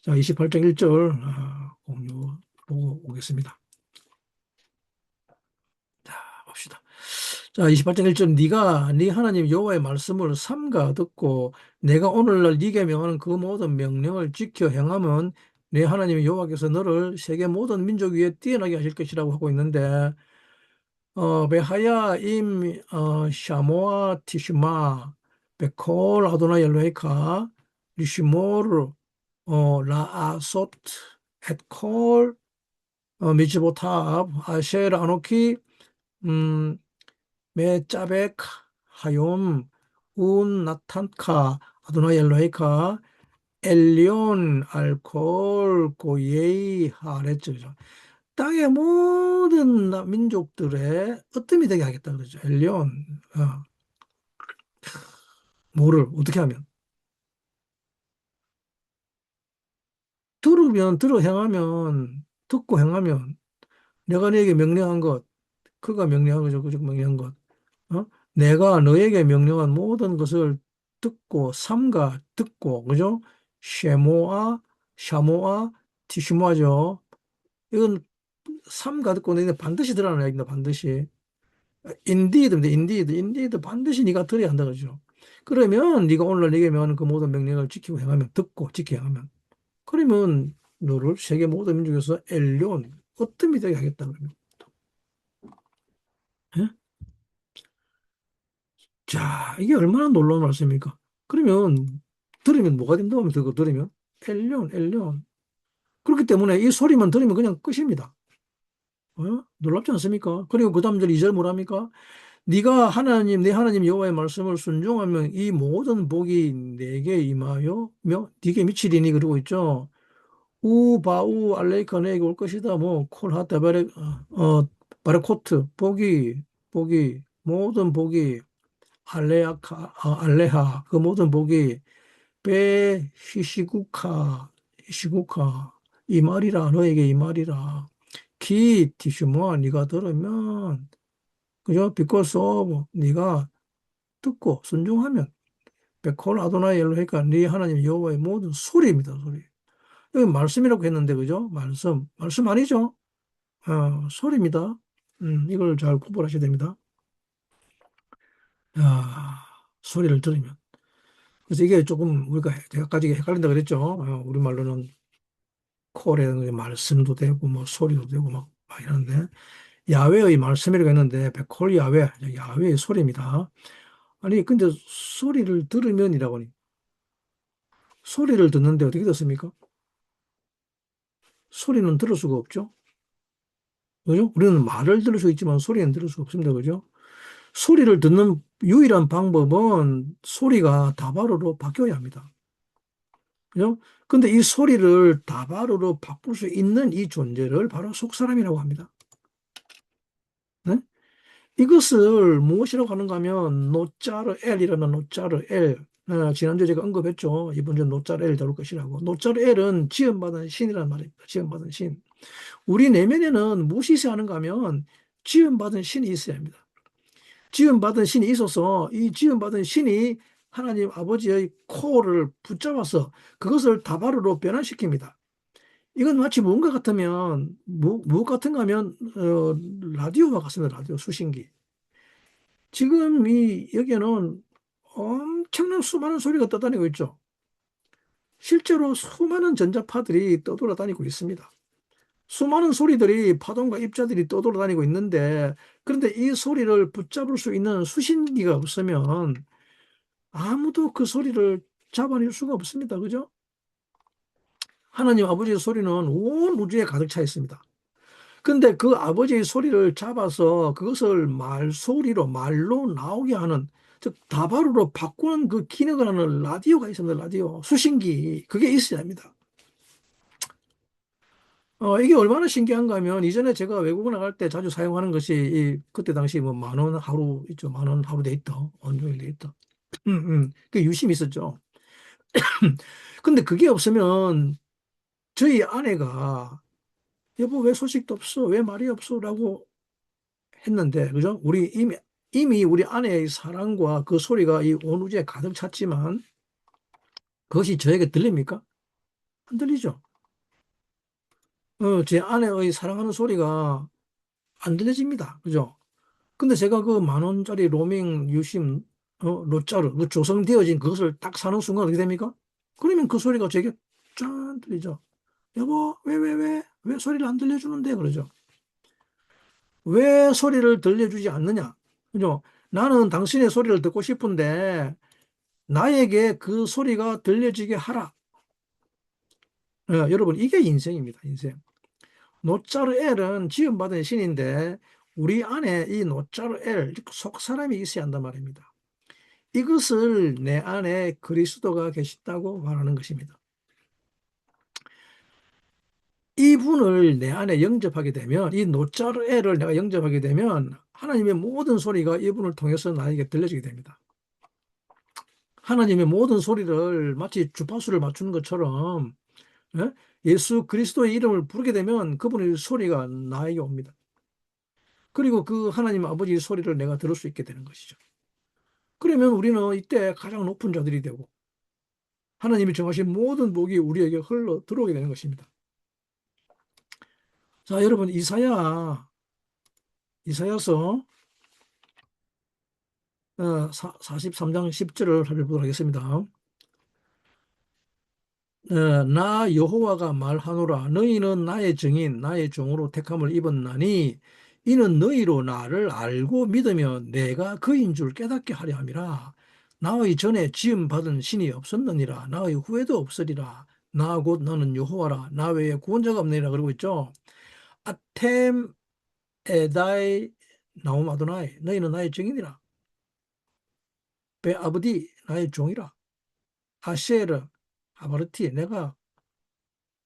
자 28장 1절 공유 보고 오겠습니다. 자 봅시다. 자, 28장 1절 네가 네 하나님 여호와의 말씀을 삼가 듣고 내가 오늘날 네게 명하는 그 모든 명령을 지켜 행하면 내 하나님 여호와께서 너를 세계 모든 민족 위에 뛰어나게 하실 것이라고 하고 있는데 베하야 임 샤모아 티슈마 베콜 아도나 엘로헤카 리시모르 라아솥 엣콜 미즈보탑 아셰르 아노키 음 메짜벡 하욤 운 나탄카 아도나 엘로헤카 엘리온 알콜 고예이 하레츠 땅의 모든 민족들의 으뜸이 되게 하겠다 그러죠. 엘리온 뭐를 어떻게 하면 들어 행하면 듣고 행하면 내가 너에게 명령한 것 그가 명령한 거죠. 그죠 명령한 것 내가 너에게 명령한 모든 것을 듣고 삼가 듣고 그죠 쉐모아 샤모아 티슈모아죠. 이건 삼가 듣고 너희는 반드시 들어라는 얘기입니다. 반드시 인디드입니다. 인디드 반드시 네가 들어야 한다 그러죠. 그러면 네가 오늘 내게 명하는 그 모든 명령을 지키고 행하면 듣고 지키고 행하면 그러면 너를 세계 모든 민족에서 엘리온 어뜸이 되게 하겠다 그러면 예? 자 이게 얼마나 놀라운 말씀입니까? 그러면 들으면 뭐가 된다고 하면 그거 들으면 엘리온 그렇기 때문에 이 소리만 들으면 그냥 끝입니다. 놀랍지 않습니까? 그리고 그 다음 절 2절 뭐랍니까? 네가 하나님 내 하나님 여호와의 말씀을 순종하면 이 모든 복이 내게 임하여 네게 미치리니 그러고 있죠. 우바우 알레이카 내게 올 것이다. 뭐 콜하타 바레코트 복이 모든 복이 알레하 그 모든 복이 배 히시구카 이 말이라 너에게 이 말이라 기 티슈모아 네가 들으면 그죠? because of 네가 듣고 순종하면 베콜 아도나이 엘로헤가 네 하나님 여호와의 모든 소리입니다 소리. 여기 말씀이라고 했는데 그죠? 말씀 아니죠? 소리입니다. 이걸 잘 구분하셔야 됩니다. 소리를 들으면. 그래서 이게 조금 우리가 제가 까지 헷갈린다 그랬죠. 우리말로는 콜에는 말씀도 되고 뭐 소리도 되고 막 이러는데 야훼의 말씀이라고 했는데 베콜 야훼, 야훼의 소리입니다. 아니 근데 소리를 들으면이라고 하니 소리를 듣는데 어떻게 듣습니까? 소리는 들을 수가 없죠. 그죠? 우리는 말을 들을 수 있지만 소리는 들을 수 없습니다. 그죠? 소리를 듣는 유일한 방법은 소리가 다발어로 바뀌어야 합니다. 그죠? 근데 이 소리를 다발어로 바꿀 수 있는 이 존재를 바로 속사람이라고 합니다. 네? 이것을 무엇이라고 하는가 하면 노자르 L이라는 노자르 L. 지난주에 제가 언급했죠. 이번 주 노자르 L 다룰 것이라고. 노자르 L은 지음받은 신이란 말입니다. 지음받은 신. 우리 내면에는 무엇이 있어야 하는가 하면 지음받은 신이 있어야 합니다. 지음받은 신이 있어서 이 지음받은 신이 하나님 아버지의 코를 붙잡아서 그것을 다바르로 변화시킵니다. 이건 마치 뭔가 같으면 무엇 같은가 하면 라디오와 같습니다. 라디오 수신기. 지금 이 여기에는 엄청난 수많은 소리가 떠다니고 있죠. 실제로 수많은 전자파들이 떠돌아다니고 있습니다. 수많은 소리들이 파동과 입자들이 떠돌아다니고 있는데 그런데 이 소리를 붙잡을 수 있는 수신기가 없으면 아무도 그 소리를 잡아낼 수가 없습니다. 그죠? 하나님 아버지의 소리는 온 우주에 가득 차 있습니다. 근데 그 아버지의 소리를 잡아서 그것을 말소리로 말로 나오게 하는 즉 다발으로 바꾸는 그 기능을 하는 라디오가 있습니다. 라디오 수신기 그게 있어야 합니다. 이게 얼마나 신기한가 하면 이전에 제가 외국을 나갈 때 자주 사용하는 것이 그때 당시 뭐 만 원 하루 있죠. 만 원 하루 데이터 온종일 데이터 그 유심히 있었죠. 근데 그게 없으면 저희 아내가 여보 왜 소식도 없어? 왜 말이 없어? 라고 했는데 그죠? 이미 우리 아내의 사랑과 그 소리가 이 온 우주에 가득 찼지만 그것이 저에게 들립니까? 안 들리죠? 제 아내의 사랑하는 소리가 안 들려집니다. 그죠? 근데 제가 그 만 원짜리 로밍 유심 로짜르 그 조성되어진 그것을 딱 사는 순간 어떻게 됩니까? 그러면 그 소리가 제게 짠 들리죠. 여보 왜 소리를 안 들려주는데 그러죠. 왜 소리를 들려주지 않느냐? 그죠? 나는 당신의 소리를 듣고 싶은데 나에게 그 소리가 들려지게 하라. 여러분 이게 인생입니다. 인생. 노자르 L은 지음받은 신인데 우리 안에 이 노자르 L 속 사람이 있어야 한단 말입니다. 이것을 내 안에 그리스도가 계시다고 말하는 것입니다. 이분을 내 안에 영접하게 되면 이 노자르 L을 내가 영접하게 되면 하나님의 모든 소리가 이분을 통해서 나에게 들려지게 됩니다. 하나님의 모든 소리를 마치 주파수를 맞추는 것처럼 예? 예수 그리스도의 이름을 부르게 되면 그분의 소리가 나에게 옵니다. 그리고 그 하나님 아버지의 소리를 내가 들을 수 있게 되는 것이죠. 그러면 우리는 이때 가장 높은 자들이 되고 하나님이 정하신 모든 복이 우리에게 흘러 들어오게 되는 것입니다. 자, 여러분 이사야서 43장 10절을 살펴보도록 하겠습니다. 나 여호와가 말하노라 너희는 나의 증인 나의 종으로 택함을 입었나니 이는 너희로 나를 알고 믿으며 내가 그인 줄 깨닫게 하려 함이라. 나의 전에 지음 받은 신이 없었느니라 나의 후에도 없으리라. 나 곧 나는 여호와라 나 외에 구원자가 없느니라 그러고 있죠. 아템 에다이 나움 아도나이 너희는 나의 증인이라. 베 아브디 나의 종이라. 아셰르 아바르티 내가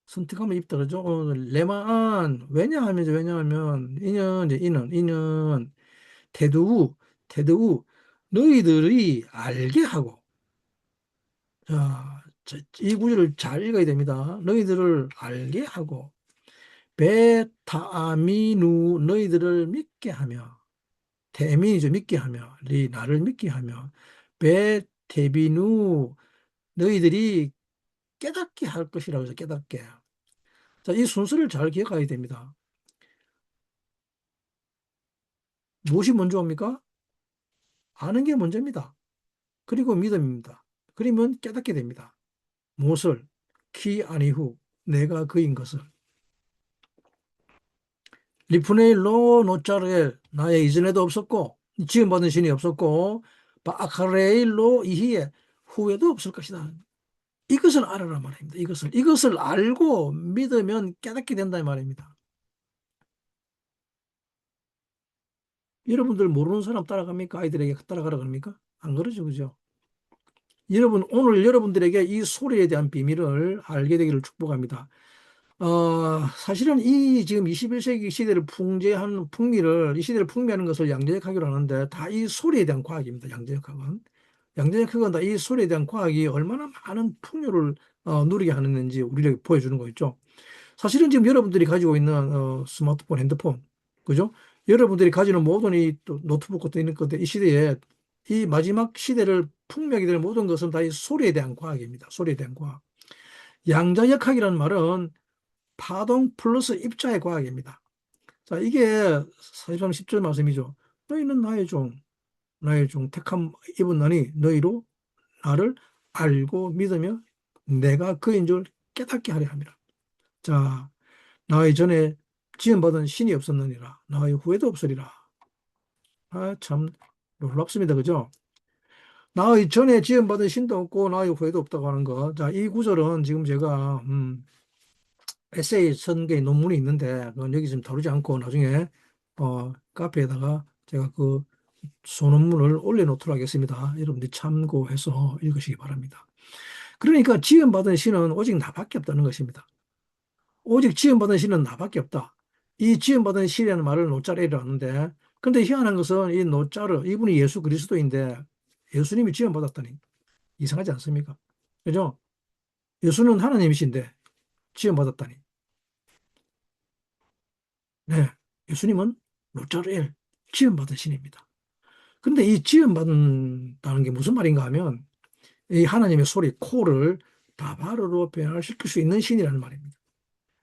선택하면 입다 그러죠. 레마안 왜냐하면 이는 테두우 너희들이 알게 하고 자 이 구절을 잘 읽어야 됩니다. 너희들을 알게 하고 베타아미누 너희들을 믿게 하며 태민이죠. 믿게 하며 리 나를 믿게 하며 베테비누 너희들이 깨닫게 할 것이라고 해서 깨닫게. 자, 이 순서를 잘 기억해야 됩니다. 무엇이 먼저입니까? 아는 게 먼저입니다. 그리고 믿음입니다. 그러면 깨닫게 됩니다. 무엇을? 키 아니후 내가 그인 것을. 리프네일 로 노자르엘 나의 이전에도 없었고 지금 받은 신이 없었고 바아카레일로 이히에 후에도 없을 것이다. 이것을 알아라 말입니다. 이것을 알고 믿으면 깨닫게 된다 말입니다. 여러분들 모르는 사람 따라갑니까? 아이들에게 따라가라 그럽니까? 안 그러죠, 그죠? 여러분 오늘 여러분들에게 이 소리에 대한 비밀을 알게 되기를 축복합니다. 사실은 이 지금 21세기 시대를 풍제한 풍미를, 이 시대를 풍미하는 것을 양자역학이라고 하는데 다 이 소리에 대한 과학입니다. 양자역학은. 양자역학은 다 이 소리에 대한 과학이 얼마나 많은 풍요를 누리게 하는지 우리에게 보여주는 거 있죠. 사실은 지금 여러분들이 가지고 있는 스마트폰, 핸드폰, 그죠? 여러분들이 가지는 모든 이 또 노트북 같은 이런 것들, 이 시대에 이 마지막 시대를 풍미하게 될 모든 것은 다 이 소리에 대한 과학입니다. 소리에 대한 과학. 양자역학이라는 말은 파동 플러스 입자의 과학입니다. 자, 이게 사실상 10절 말씀이죠. 너희는 나의 종, 택함 입은 나니 너희로 나를 알고 믿으며 내가 그인 줄 깨닫게 하려 함이라. 자, 나의 전에 지음받은 신이 없었느니라. 나의 후에도 없으리라. 참 놀랍습니다. 그죠? 나의 전에 지음받은 신도 없고 나의 후에도 없다고 하는 거. 자, 이 구절은 지금 제가 에세이 쓴 게 논문이 있는데 그건 여기 지금 다루지 않고 나중에 카페에다가 제가 그 소논문을 올려놓도록 하겠습니다. 여러분들이 참고해서 읽으시기 바랍니다. 그러니까 지음받은 신은 오직 나밖에 없다는 것입니다. 오직 지음받은 신은 나밖에 없다. 이 지음받은 신이라는 말을 노자르라고 하는데 근데 희한한 것은 이 노자르 이분이 예수 그리스도인데 예수님이 지음받았다니 이상하지 않습니까? 그죠? 예수는 하나님이신데 지음받았다니. 네, 예수님은 노자르엘 지음받은 신입니다. 근데 이 지음받는다는 게 무슨 말인가 하면 이 하나님의 소리, 코를 다바르로 변화시킬 수 있는 신이라는 말입니다.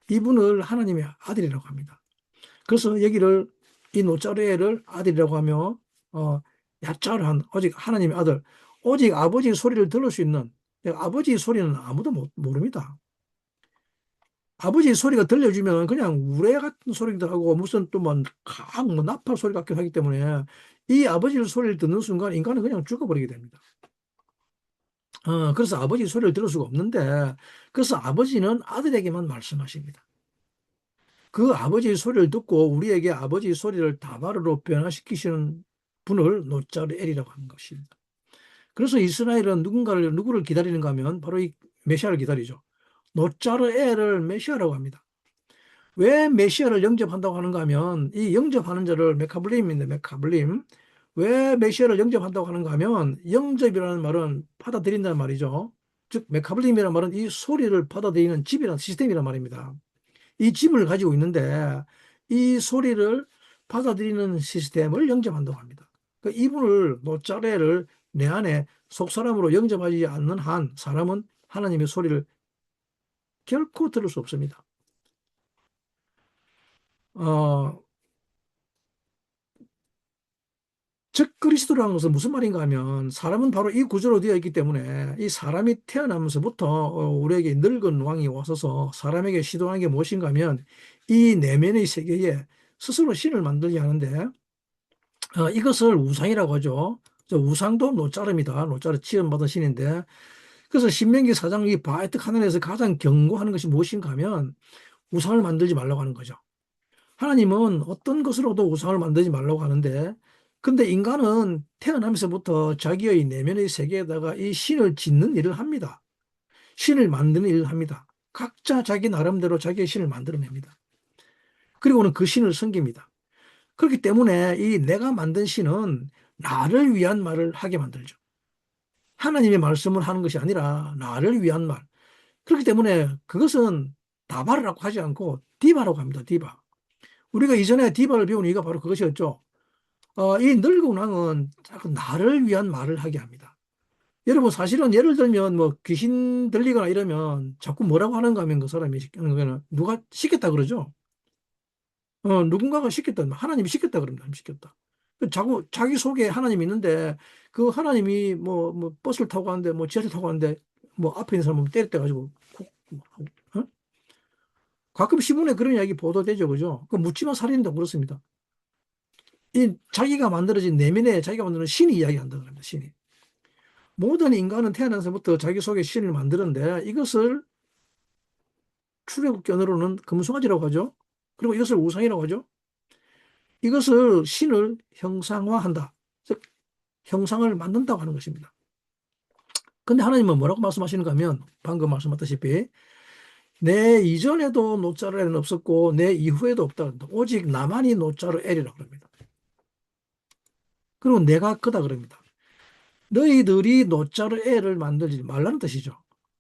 이분을 하나님의 아들이라고 합니다. 그래서 여기를 이 노자르엘을 아들이라고 하며 야짜르한 오직 하나님의 아들, 오직 아버지의 소리를 들을 수 있는 아버지의 소리는 아무도 모릅니다. 아버지의 소리가 들려주면 그냥 우레 같은 소리도 하고 무슨 또뭐 나팔 소리 같기도 하기 때문에 이 아버지의 소리를 듣는 순간 인간은 그냥 죽어버리게 됩니다. 그래서 아버지 소리를 들을 수가 없는데 그래서 아버지는 아들에게만 말씀하십니다. 그 아버지의 소리를 듣고 우리에게 아버지의 소리를 다바르로 변화시키시는 분을 노자르엘이라고 하는 것입니다. 그래서 이스라엘은 누구를 기다리는가 하면 바로 이 메시아를 기다리죠. 노자르엘을 메시아라고 합니다. 왜 메시아를 영접한다고 하는가 하면 이 영접하는 자를 메카블림인데 메카블림 왜 메시아를 영접한다고 하는가 하면 영접이라는 말은 받아들인다는 말이죠. 즉 메카블림이라는 말은 이 소리를 받아들이는 집이라는 시스템이란 말입니다. 이 집을 가지고 있는데 이 소리를 받아들이는 시스템을 영접한다고 합니다. 그러니까 이분을 노자레를 내 안에 속사람으로 영접하지 않는 한 사람은 하나님의 소리를 결코 들을 수 없습니다. 어, 즉 그리스도라는 것은 무슨 말인가 하면 사람은 바로 이 구조로 되어 있기 때문에 이 사람이 태어나면서부터 우리에게 늙은 왕이 와서서 사람에게 시도하는 게 무엇인가 하면 이 내면의 세계에 스스로 신을 만들게 하는데 이것을 우상이라고 하죠. 우상도 노자름이다. 노자르 지음받은 신인데 그래서 신명기 4장 이 바에트 하늘에서 가장 경고하는 것이 무엇인가 하면 우상을 만들지 말라고 하는 거죠. 하나님은 어떤 것으로도 우상을 만들지 말라고 하는데 근데 인간은 태어나면서부터 자기의 내면의 세계에다가 이 신을 짓는 일을 합니다. 신을 만드는 일을 합니다. 각자 자기 나름대로 자기의 신을 만들어냅니다. 그리고는 그 신을 섬깁니다. 그렇기 때문에 이 내가 만든 신은 나를 위한 말을 하게 만들죠. 하나님의 말씀을 하는 것이 아니라 나를 위한 말. 그렇기 때문에 그것은 다바르라고 하지 않고 디바라고 합니다. 디바. 우리가 이전에 디바를 배운 이유가 바로 그것이었죠. 이 늙은 왕은 자꾸 나를 위한 말을 하게 합니다. 여러분 사실은 예를 들면 뭐 귀신 들리거나 이러면 자꾸 뭐라고 하는가 하면 그 사람이 누가 시켰다 그러죠. 누군가가 시켰다. 하나님이 시켰다 그럽니다. 하나님 시켰다. 자꾸 자기 속에 하나님이 있는데 그 하나님이 뭐 버스를 타고 가는데 뭐 지하철 타고 가는데 뭐 앞에 있는 사람을 때렸대 가지고 뭐 어? 가끔 신문에 그런 이야기 보도되죠. 그죠? 그 묻지마 살인다 그렇습니다. 이 자기가 만들어진 내면에 자기가 만드는 신이 이야기한다 그럽니다. 신이. 모든 인간은 태어나서부터 자기 속에 신을 만드는데 이것을 출애굽견으로는 금송아지라고 하죠. 그리고 이것을 우상이라고 하죠. 이것을 신을 형상화한다. 즉 형상을 만든다고 하는 것입니다. 근데 하나님은 뭐라고 말씀하시는가 하면 방금 말씀하셨다시피 내 이전에도 노자로 엘은 없었고 내 이후에도 없다. 오직 나만이 노자로 엘이라고 합니다. 그리고 내가 크다 그럽니다. 너희들이 노자로 엘을 만들지 말라는 뜻이죠.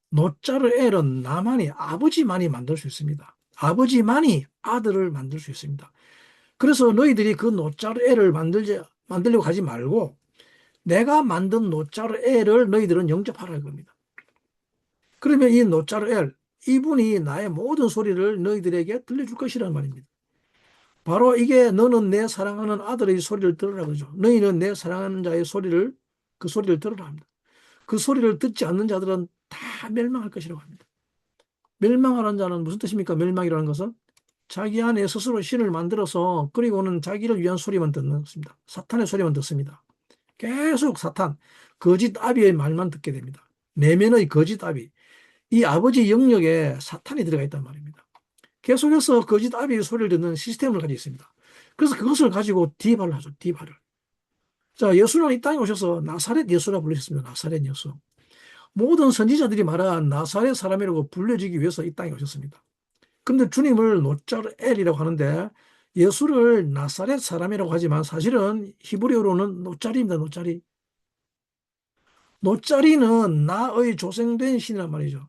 노자로 엘은 나만이 아버지만이 만들 수 있습니다. 아버지만이 아들을 만들 수 있습니다. 그래서 너희들이 그 노자로 엘을 만들려고 하지 말고 내가 만든 노자로 엘을 너희들은 영접하라 이겁니다. 그러면 이 노자로 엘, 이분이 나의 모든 소리를 너희들에게 들려줄 것이란 말입니다. 바로 이게 너는 내 사랑하는 아들의 소리를 들으라 그러죠. 너희는 내 사랑하는 자의 소리를 그 소리를 들으라 합니다. 그 소리를 듣지 않는 자들은 다 멸망할 것이라고 합니다. 멸망하는 자는 무슨 뜻입니까? 멸망이라는 것은 자기 안에 스스로 신을 만들어서 그리고는 자기를 위한 소리만 듣는 것입니다. 사탄의 소리만 듣습니다. 계속 사탄, 거짓 아비의 말만 듣게 됩니다. 내면의 거짓 아비. 이 아버지 영역에 사탄이 들어가 있단 말입니다. 계속해서 거짓 아비의 소리를 듣는 시스템을 가지고 있습니다. 그래서 그것을 가지고 디바를 하죠. 디바를. 자, 예수는 이 땅에 오셔서 나사렛 예수라 불리셨습니다. 나사렛 예수. 모든 선지자들이 말한 나사렛 사람이라고 불려지기 위해서 이 땅에 오셨습니다. 그런데 주님을 노자르 엘이라고 하는데 예수를 나사렛 사람이라고 하지만 사실은 히브리어로는 노자리입니다. 노자리. 노자리는 나의 조생된 신이란 말이죠.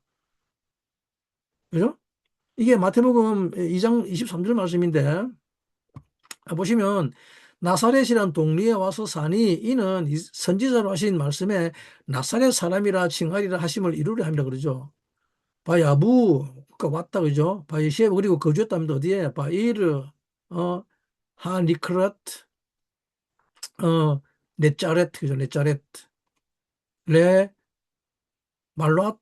그죠? 이게 마태복음 2장 23절 말씀인데 보시면 나사렛이란 동리에 와서 사니 이는 선지자로 하신 말씀에 나사렛 사람이라 칭하리라 하심을 이루려 함이라 그러죠. 바야부 그 왔다 그죠? 바이시에 그리고 거주했답니다. 어디에? 바이르 하니크랏 어 네자렛 그죠? 네자렛 레 말롯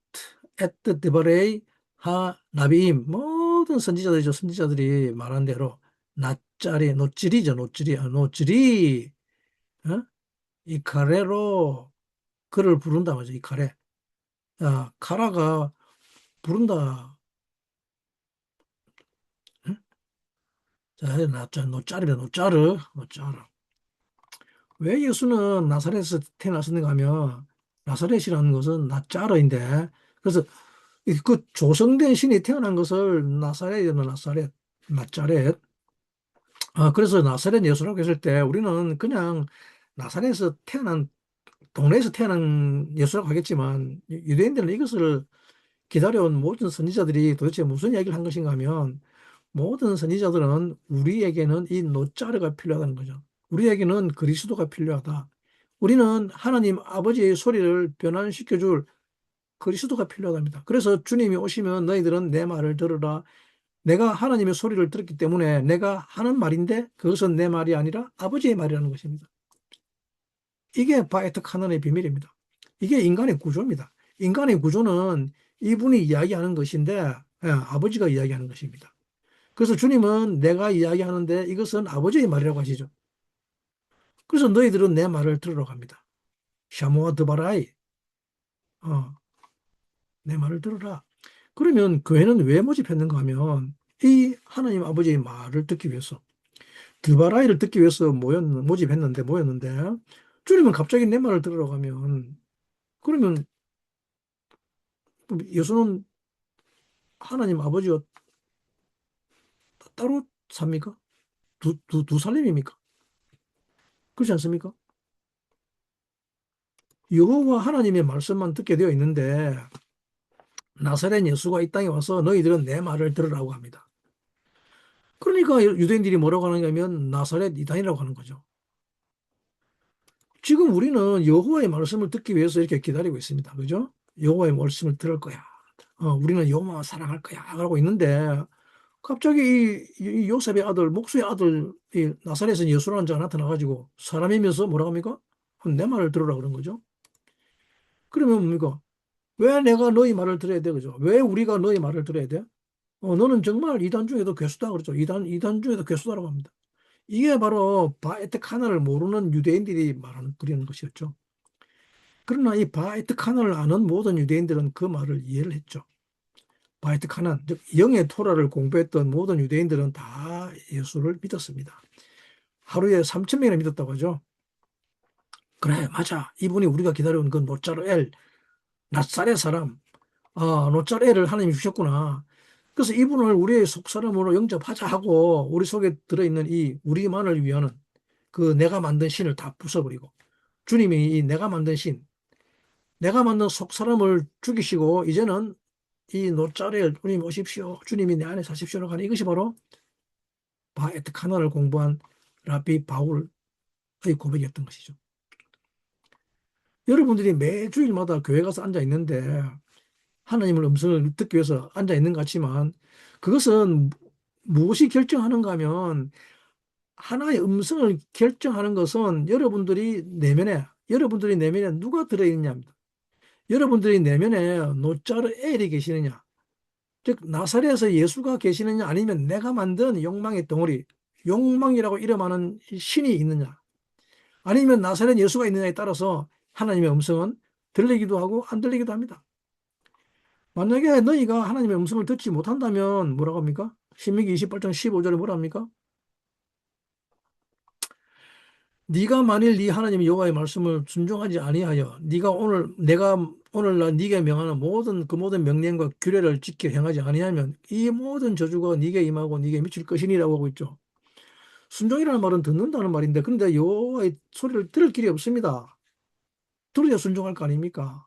에트 데바레이 하 나비임 모든 선지자들이죠. 선지자들이 말한 대로 낫짜리 노찌리죠. 노찌리 노찌리 어? 이 카레로 그를 부른다 말이죠. 이 카레 카라가 부른다. 응? 자, 노짜리다 노짜르 노짜르. 왜 예수는 나사렛에서 태어났는가 하면 나사렛이라는 것은 나짜르인데 그래서 그 조성된 신이 태어난 것을 나사렛이나 나사렛 나짜렛 그래서 나사렛 예수라고 했을 때 우리는 그냥 나사렛에서 태어난 동네에서 태어난 예수라고 하겠지만 유대인들은 이것을 기다려온 모든 선지자들이 도대체 무슨 이야기를 한 것인가 하면 모든 선지자들은 우리에게는 이 노자르가 필요하다는 거죠. 우리에게는 그리스도가 필요하다. 우리는 하나님 아버지의 소리를 변환시켜줄 그리스도가 필요하답니다. 그래서 주님이 오시면 너희들은 내 말을 들으라. 내가 하나님의 소리를 들었기 때문에 내가 하는 말인데 그것은 내 말이 아니라 아버지의 말이라는 것입니다. 이게 바에트 카논의 비밀입니다. 이게 인간의 구조입니다. 인간의 구조는 이분이 이야기하는 것인데 아버지가 이야기하는 것입니다. 그래서 주님은 내가 이야기하는데 이것은 아버지의 말이라고 하시죠. 그래서 너희들은 내 말을 들으러 갑니다. 샤모아 드바라이. 어, 내 말을 들으라. 그러면 교회는 왜 모집했는가 하면 이 하나님 아버지의 말을 듣기 위해서 드바라이를 듣기 위해서 모집했는데 주님은 갑자기 내 말을 들으러 가면 그러면 예수는 하나님 아버지와 따로 삽니까? 두 살림입니까? 그렇지 않습니까? 여호와 하나님의 말씀만 듣게 되어 있는데 나사렛 예수가 이 땅에 와서 너희들은 내 말을 들으라고 합니다. 그러니까 유대인들이 뭐라고 하느냐 하면 나사렛 이단이라고 하는 거죠. 지금 우리는 여호와의 말씀을 듣기 위해서 이렇게 기다리고 있습니다. 그죠? 여호와의 말씀을 들을 거야. 우리는 여호와 사랑할 거야. 하고 있는데 갑자기 이 요셉의 아들, 목수의 아들, 이 나사렛에서 예수라는 자가 나타나가지고 사람이면서 뭐라고 합니까? 내 말을 들으라 그런 거죠. 그러면 뭡니까? 왜 내가 너희 말을 들어야 돼? 그죠? 왜 우리가 너희 말을 들어야 돼? 너는 정말 이단 중에도 괴수다. 그러죠. 이단 중에도 괴수다라고 합니다. 이게 바로 바에트 카나를 모르는 유대인들이 말하는 그런 것이었죠. 그러나 이 바에트 카나를 아는 모든 유대인들은 그 말을 이해를 했죠. 바에트 카난, 즉 영의 토라를 공부했던 모든 유대인들은 다 예수를 믿었습니다. 하루에 3천 명이나 믿었다고 하죠. 그래, 맞아. 이분이 우리가 기다려온 그 노짜르엘, 낫사렛 사람, 노짜르엘을 하나님이 주셨구나. 그래서 이분을 우리의 속사람으로 영접하자 하고 우리 속에 들어있는 이 우리만을 위하는 그 내가 만든 신을 다 부숴버리고 주님이 이 내가 만든 신, 내가 만든 속사람을 죽이시고 이제는 이 노짜르엘 주님 오십시오. 주님이 내 안에 사십시오라고 하는 이것이 바로 바에트카나를 공부한 라비 바울의 고백이었던 것이죠. 여러분들이 매 주일마다 교회 가서 앉아 있는데 하나님의 음성을 듣기 위해서 앉아 있는 것 같지만 그것은 무엇이 결정하는가 하면 하나의 음성을 결정하는 것은 여러분들이 내면에 누가 들어있느냐입니다. 여러분들이 내면에 노자르 엘이 계시느냐, 즉 나사렛에서 예수가 계시느냐 아니면 내가 만든 욕망의 덩어리, 욕망이라고 이름하는 신이 있느냐 아니면 나사렛 예수가 있느냐에 따라서 하나님의 음성은 들리기도 하고 안 들리기도 합니다. 만약에 너희가 하나님의 음성을 듣지 못한다면 뭐라고 합니까? 신명기 28장 15절에 뭐라 합니까? 네가 만일 네 하나님 여호와의 말씀을 순종하지 아니하여 내가 오늘날 네게 명하는 모든 명령과 규례를 지켜 행하지 아니하면 이 모든 저주가 네게 임하고 네게 미칠 것이니라고 하고 있죠. 순종이라는 말은 듣는다는 말인데 그런데 여호와의 소리를 들을 길이 없습니다. 들어야 순종할 거 아닙니까?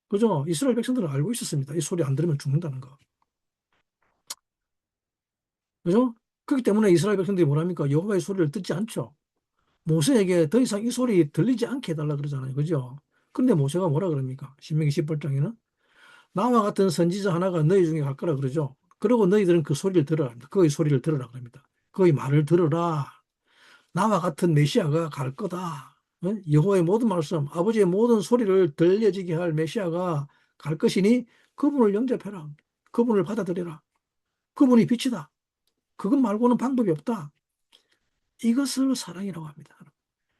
그죠? 이스라엘 백성들은 알고 있었습니다. 이 소리 안 들으면 죽는다는 거. 그죠? 그렇기 때문에 이스라엘 백성들이 뭐랍니까? 여호와의 소리를 듣지 않죠. 모세에게 더 이상 이 소리 들리지 않게 해달라 그러잖아요. 그죠? 근데 모세가 뭐라 그럽니까? 신명기 18장에는 나와 같은 선지자 하나가 너희 중에 갈 거라 그러죠. 그리고 너희들은 그 소리를 들으라 합니다. 그의 소리를 들으라 그럽니다. 그의 말을 들으라. 나와 같은 메시아가 갈 거다. 여호와의 모든 말씀, 아버지의 모든 소리를 들려지게 할 메시아가 갈 것이니 그분을 영접해라. 그분을 받아들여라. 그분이 빛이다. 그것 말고는 방법이 없다. 이것을 사랑이라고 합니다.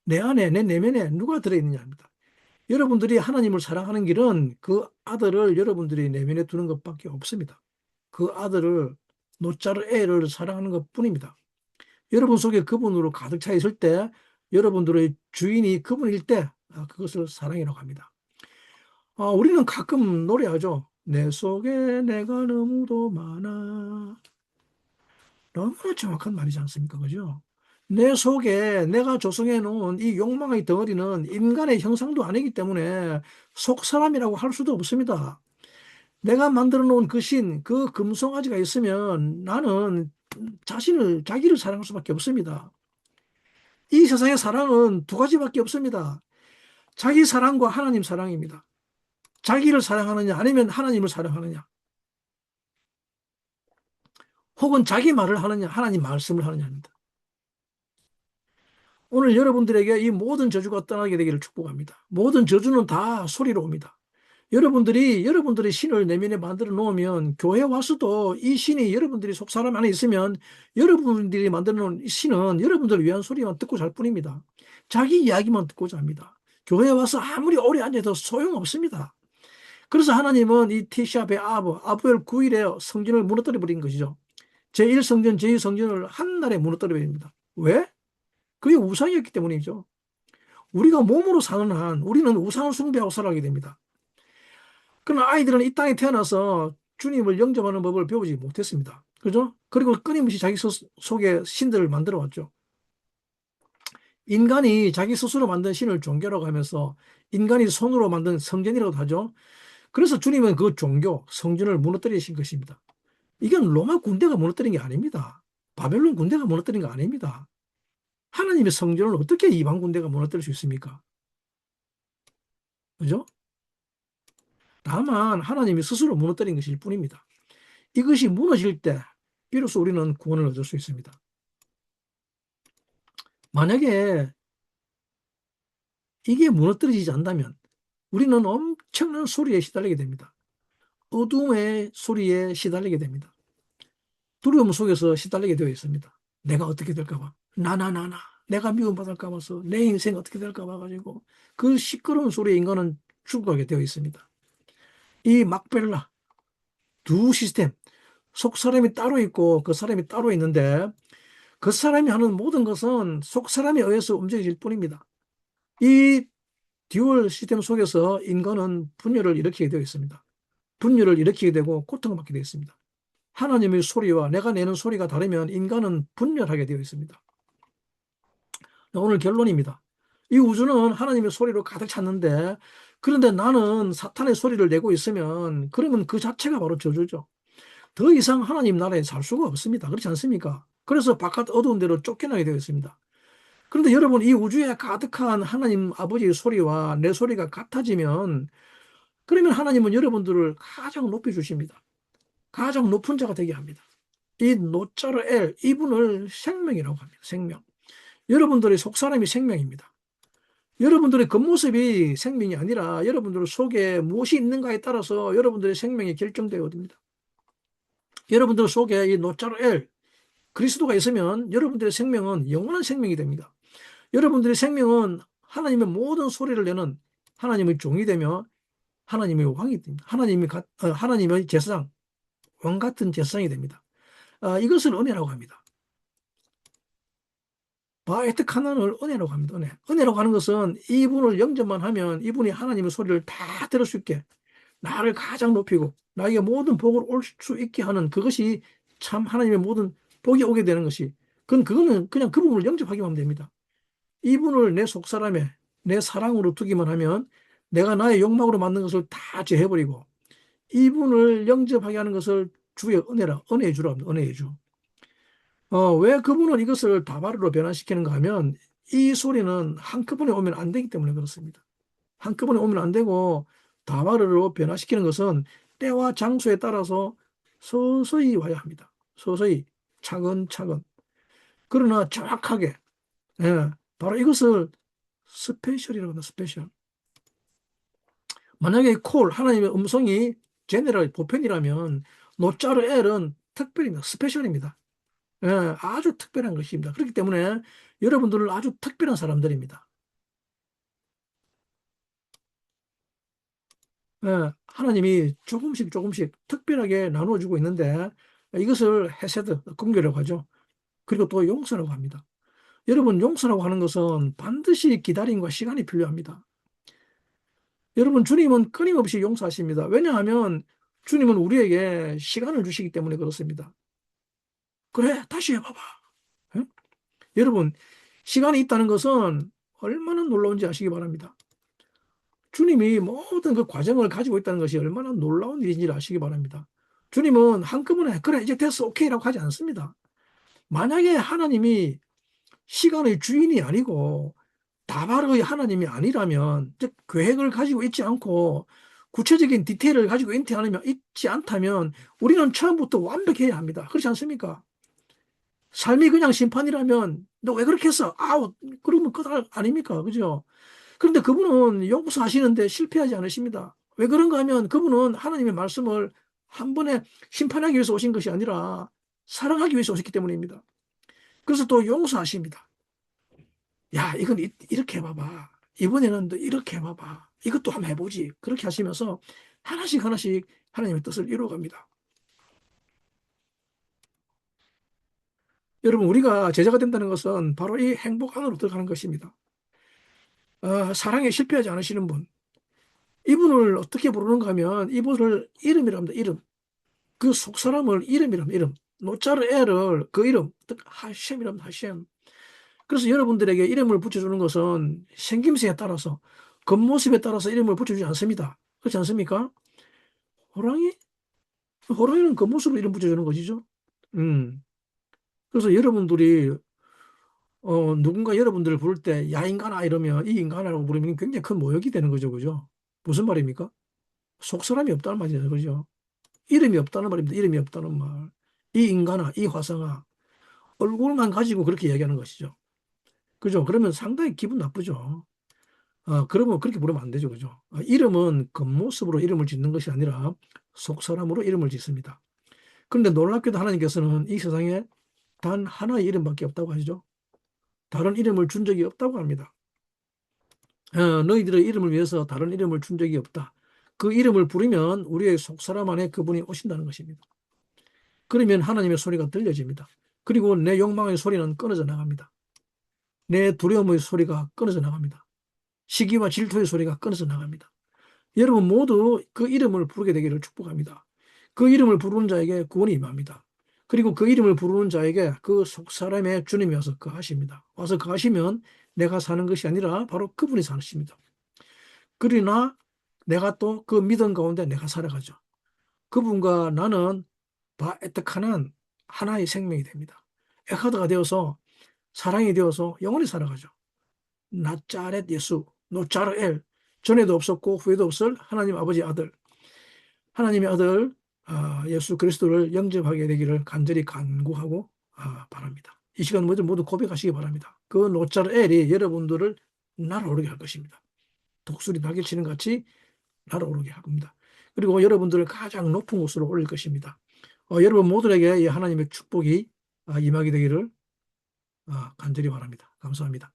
내 안에, 내 내면에 누가 들어있느냐 합니다. 여러분들이 하나님을 사랑하는 길은 그 아들을 여러분들이 내면에 두는 것밖에 없습니다. 그 아들을, 노자르 애를 사랑하는 것 뿐입니다. 여러분 속에 그분으로 가득 차 있을 때, 여러분들의 주인이 그분일 때, 그것을 사랑이라고 합니다. 우리는 가끔 노래하죠. 내 속에 내가 너무도 많아. 너무나 정확한 말이지 않습니까? 그죠? 내 속에 내가 조성해 놓은 이 욕망의 덩어리는 인간의 형상도 아니기 때문에 속 사람이라고 할 수도 없습니다. 내가 만들어 놓은 그 그 금송아지가 있으면 나는 자기를 사랑할 수밖에 없습니다. 이 세상의 사랑은 두 가지밖에 없습니다. 자기 사랑과 하나님 사랑입니다. 자기를 사랑하느냐 아니면 하나님을 사랑하느냐 혹은 자기 말을 하느냐 하나님 말씀을 하느냐입니다. 오늘 여러분들에게 이 모든 저주가 떠나게 되기를 축복합니다. 모든 저주는 다 소리로 옵니다. 여러분들의 신을 내면에 만들어 놓으면 교회 와서도 이 신이 여러분들이 속 사람 안에 있으면 여러분들이 만들어 놓은 이 신은 여러분들을 위한 소리만 듣고 잘 뿐입니다. 자기 이야기만 듣고자 합니다. 교회에 와서 아무리 오래 앉아도 소용없습니다. 그래서 하나님은 이 티샤 베아브, 아부엘 9일에 성전을 무너뜨려 버린 것이죠. 제1성전, 제2성전을 한 날에 무너뜨려 버립니다. 왜? 그게 우상이었기 때문이죠. 우리가 몸으로 사는 한 우리는 우상을 숭배하고 살아가게 됩니다. 그러나 아이들은 이 땅에 태어나서 주님을 영접하는 법을 배우지 못했습니다. 그죠? 그리고 끊임없이 자기 속에 신들을 만들어 왔죠. 인간이 자기 스스로 만든 신을 종교라고 하면서 인간이 손으로 만든 성전이라고 하죠. 그래서 주님은 그 종교, 성전을 무너뜨리신 것입니다. 이건 로마 군대가 무너뜨린 게 아닙니다. 바벨론 군대가 무너뜨린 거 아닙니다. 하나님의 성전을 어떻게 이방 군대가 무너뜨릴 수 있습니까? 그죠? 다만 하나님이 스스로 무너뜨린 것일 뿐입니다. 이것이 무너질 때 비로소 우리는 구원을 얻을 수 있습니다. 만약에 이게 무너뜨리지 않는다면 우리는 엄청난 소리에 시달리게 됩니다. 어둠의 소리에 시달리게 됩니다. 두려움 속에서 시달리게 되어 있습니다. 내가 어떻게 될까 봐. 나나. 내가 미움받을까 봐서 내 인생 어떻게 될까 봐 가지고 그 시끄러운 소리에 인간은 죽어가게 되어 있습니다. 이 막벨라 두 시스템 속 사람이 따로 있고 그 사람이 따로 있는데 그 사람이 하는 모든 것은 속 사람에 의해서 움직일 뿐입니다. 이 듀얼 시스템 속에서 인간은 분열을 일으키게 되어 있습니다. 분열을 일으키게 되고 고통을 받게 되어 있습니다. 하나님의 소리와 내가 내는 소리가 다르면 인간은 분열하게 되어 있습니다. 오늘 결론입니다. 이 우주는 하나님의 소리로 가득 찼는데 그런데 나는 사탄의 소리를 내고 있으면 그러면 그 자체가 바로 저주죠. 더 이상 하나님 나라에 살 수가 없습니다. 그렇지 않습니까? 그래서 바깥 어두운 데로 쫓겨나게 되어 있습니다. 그런데 여러분 이 우주에 가득한 하나님 아버지의 소리와 내 소리가 같아지면 그러면 하나님은 여러분들을 가장 높여 주십니다. 가장 높은 자가 되게 합니다. 이 노자로 엘 이분을 생명이라고 합니다. 생명. 여러분들의 속사람이 생명입니다. 여러분들의 겉모습이 생명이 아니라 여러분들 속에 무엇이 있는가에 따라서 여러분들의 생명이 결정되어집니다. 여러분들 속에 이 노자로 엘 그리스도가 있으면 여러분들의 생명은 영원한 생명이 됩니다. 여러분들의 생명은 하나님의 모든 소리를 내는 하나님의 종이 되며 하나님의 왕이 됩니다. 하나님의 제사장, 왕 같은 제사장이 됩니다. 이것을 은혜라고 합니다. 바에트 카난을 은혜라고 합니다. 은혜라고 하는 것은 이분을 영접만 하면 이분이 하나님의 소리를 다 들을 수 있게 나를 가장 높이고 나에게 모든 복을 올 수 있게 하는 그것이 참 하나님의 모든 복이 오게 되는 것이 그거는 그냥 그 부분을 영접하기만 하면 됩니다. 이분을 내 속사람에 내 사랑으로 두기만 하면 내가 나의 욕망으로 만든 것을 다 제해버리고 이분을 영접하게 하는 것을 주의 은혜의 주라 합니다. 은혜의 주. 왜 그분은 이것을 다발으로 변환시키는가 하면 이 소리는 한꺼번에 오면 안 되기 때문에 그렇습니다. 한꺼번에 오면 안 되고 다발으로 변화시키는 것은 때와 장소에 따라서 서서히 와야 합니다. 서서히 차근차근. 그러나 정확하게 바로 이것을 스페셜이라고 합니다. 스페셜. 만약에 하나님의 음성이 제네럴 보편이라면 노자르 L은 특별입니다. 스페셜입니다. 아주 특별한 것입니다. 그렇기 때문에 여러분들은 아주 특별한 사람들입니다. 하나님이 조금씩 특별하게 나누어주고 있는데 이것을 헤세드, 긍휼이라고 하죠. 그리고 또 용서라고 합니다. 여러분, 용서라고 하는 것은 반드시 기다림과 시간이 필요합니다. 여러분, 주님은 끊임없이 용서하십니다. 왜냐하면 주님은 우리에게 시간을 주시기 때문에 그렇습니다. 그래, 다시 해봐봐. 예? 여러분, 시간이 있다는 것은 얼마나 놀라운지 아시기 바랍니다. 주님이 모든 그 과정을 가지고 있다는 것이 얼마나 놀라운 일인지를 아시기 바랍니다. 주님은 한꺼번에 그래 이제 됐어 오케이라고 하지 않습니다. 만약에 하나님이 시간의 주인이 아니고 다발의 하나님이 아니라면 즉 계획을 가지고 있지 않고 구체적인 디테일을 가지고 있지 않다면 우리는 처음부터 완벽해야 합니다. 그렇지 않습니까? 삶이 그냥 심판이라면 너 왜 그렇게 했어? 아우 그러면 끝 아닙니까? 그죠? 그런데 그분은 용서하시는데 실패하지 않으십니다. 왜 그런가 하면 그분은 하나님의 말씀을 한 번에 심판하기 위해서 오신 것이 아니라 사랑하기 위해서 오셨기 때문입니다. 그래서 또 용서하십니다. 야, 이건 이렇게 해봐봐. 이번에는 너 이렇게 해봐봐. 이것도 한번 해보지. 그렇게 하시면서 하나씩 하나씩 하나님의 뜻을 이루어갑니다. 여러분, 우리가 제자가 된다는 것은 바로 이 행복 안으로 들어가는 것입니다. 사랑에 실패하지 않으시는 분, 이분을 어떻게 부르는가 하면 이분을 이름이랍니다. 이름. 그 속사람을 이름이랍니다. 이름. 노자르 에를 그 이름. 하셴이랍니다. 하셴. 그래서 여러분들에게 이름을 붙여주는 것은 생김새에 따라서, 겉모습에 따라서 이름을 붙여주지 않습니다. 그렇지 않습니까? 호랑이? 호랑이는 겉모습으로 이름 붙여주는 것이죠. 음. 그래서 여러분들이 누군가 여러분들을 부를 때, 야, 인간아, 이러면, 이 인간아라고 부르면 굉장히 큰 모욕이 되는 거죠. 그죠? 무슨 말입니까? 속사람이 없다는 말이죠. 그죠? 이름이 없다는 말입니다. 이름이 없다는 말. 이 인간아, 이 화성아. 얼굴만 가지고 그렇게 이야기하는 것이죠. 그죠? 그러면 상당히 기분 나쁘죠. 그러면 그렇게 부르면 안 되죠. 그죠? 이름은 겉모습으로 이름을 짓는 것이 아니라 속사람으로 이름을 짓습니다. 그런데 놀랍게도 하나님께서는 이 세상에 단 하나의 이름밖에 없다고 하시죠. 다른 이름을 준 적이 없다고 합니다. 너희들의 이름을 위해서 다른 이름을 준 적이 없다. 그 이름을 부르면 우리의 속사람 안에 그분이 오신다는 것입니다. 그러면 하나님의 소리가 들려집니다. 그리고 내 욕망의 소리는 끊어져 나갑니다. 내 두려움의 소리가 끊어져 나갑니다. 시기와 질투의 소리가 끊어져 나갑니다. 여러분 모두 그 이름을 부르게 되기를 축복합니다. 그 이름을 부르는 자에게 구원이 임합니다. 그리고 그 이름을 부르는 자에게 그 속사람의 주님이 와서 거하십니다. 와서 거하시면 내가 사는 것이 아니라 바로 그분이 사십니다. 그러나 내가 또 그 믿음 가운데 내가 살아가죠. 그분과 나는 바에떡하는 하나의 생명이 됩니다. 에카드가 되어서 사랑이 되어서 영원히 살아가죠. 나짜렛 예수, 노짜르엘, 전에도 없었고 후에도 없을 하나님 아버지 아들, 하나님의 아들 예수 그리스도를 영접하게 되기를 간절히 간구하고 바랍니다. 이 시간 모두 고백하시기 바랍니다. 그 노짜르엘이 여러분들을 날아오르게 할 것입니다. 독수리 날개치는 같이 날아오르게 할 겁니다. 그리고 여러분들을 가장 높은 곳으로 올릴 것입니다. 여러분 모두에게 이 하나님의 축복이 임하게 되기를 간절히 바랍니다. 감사합니다.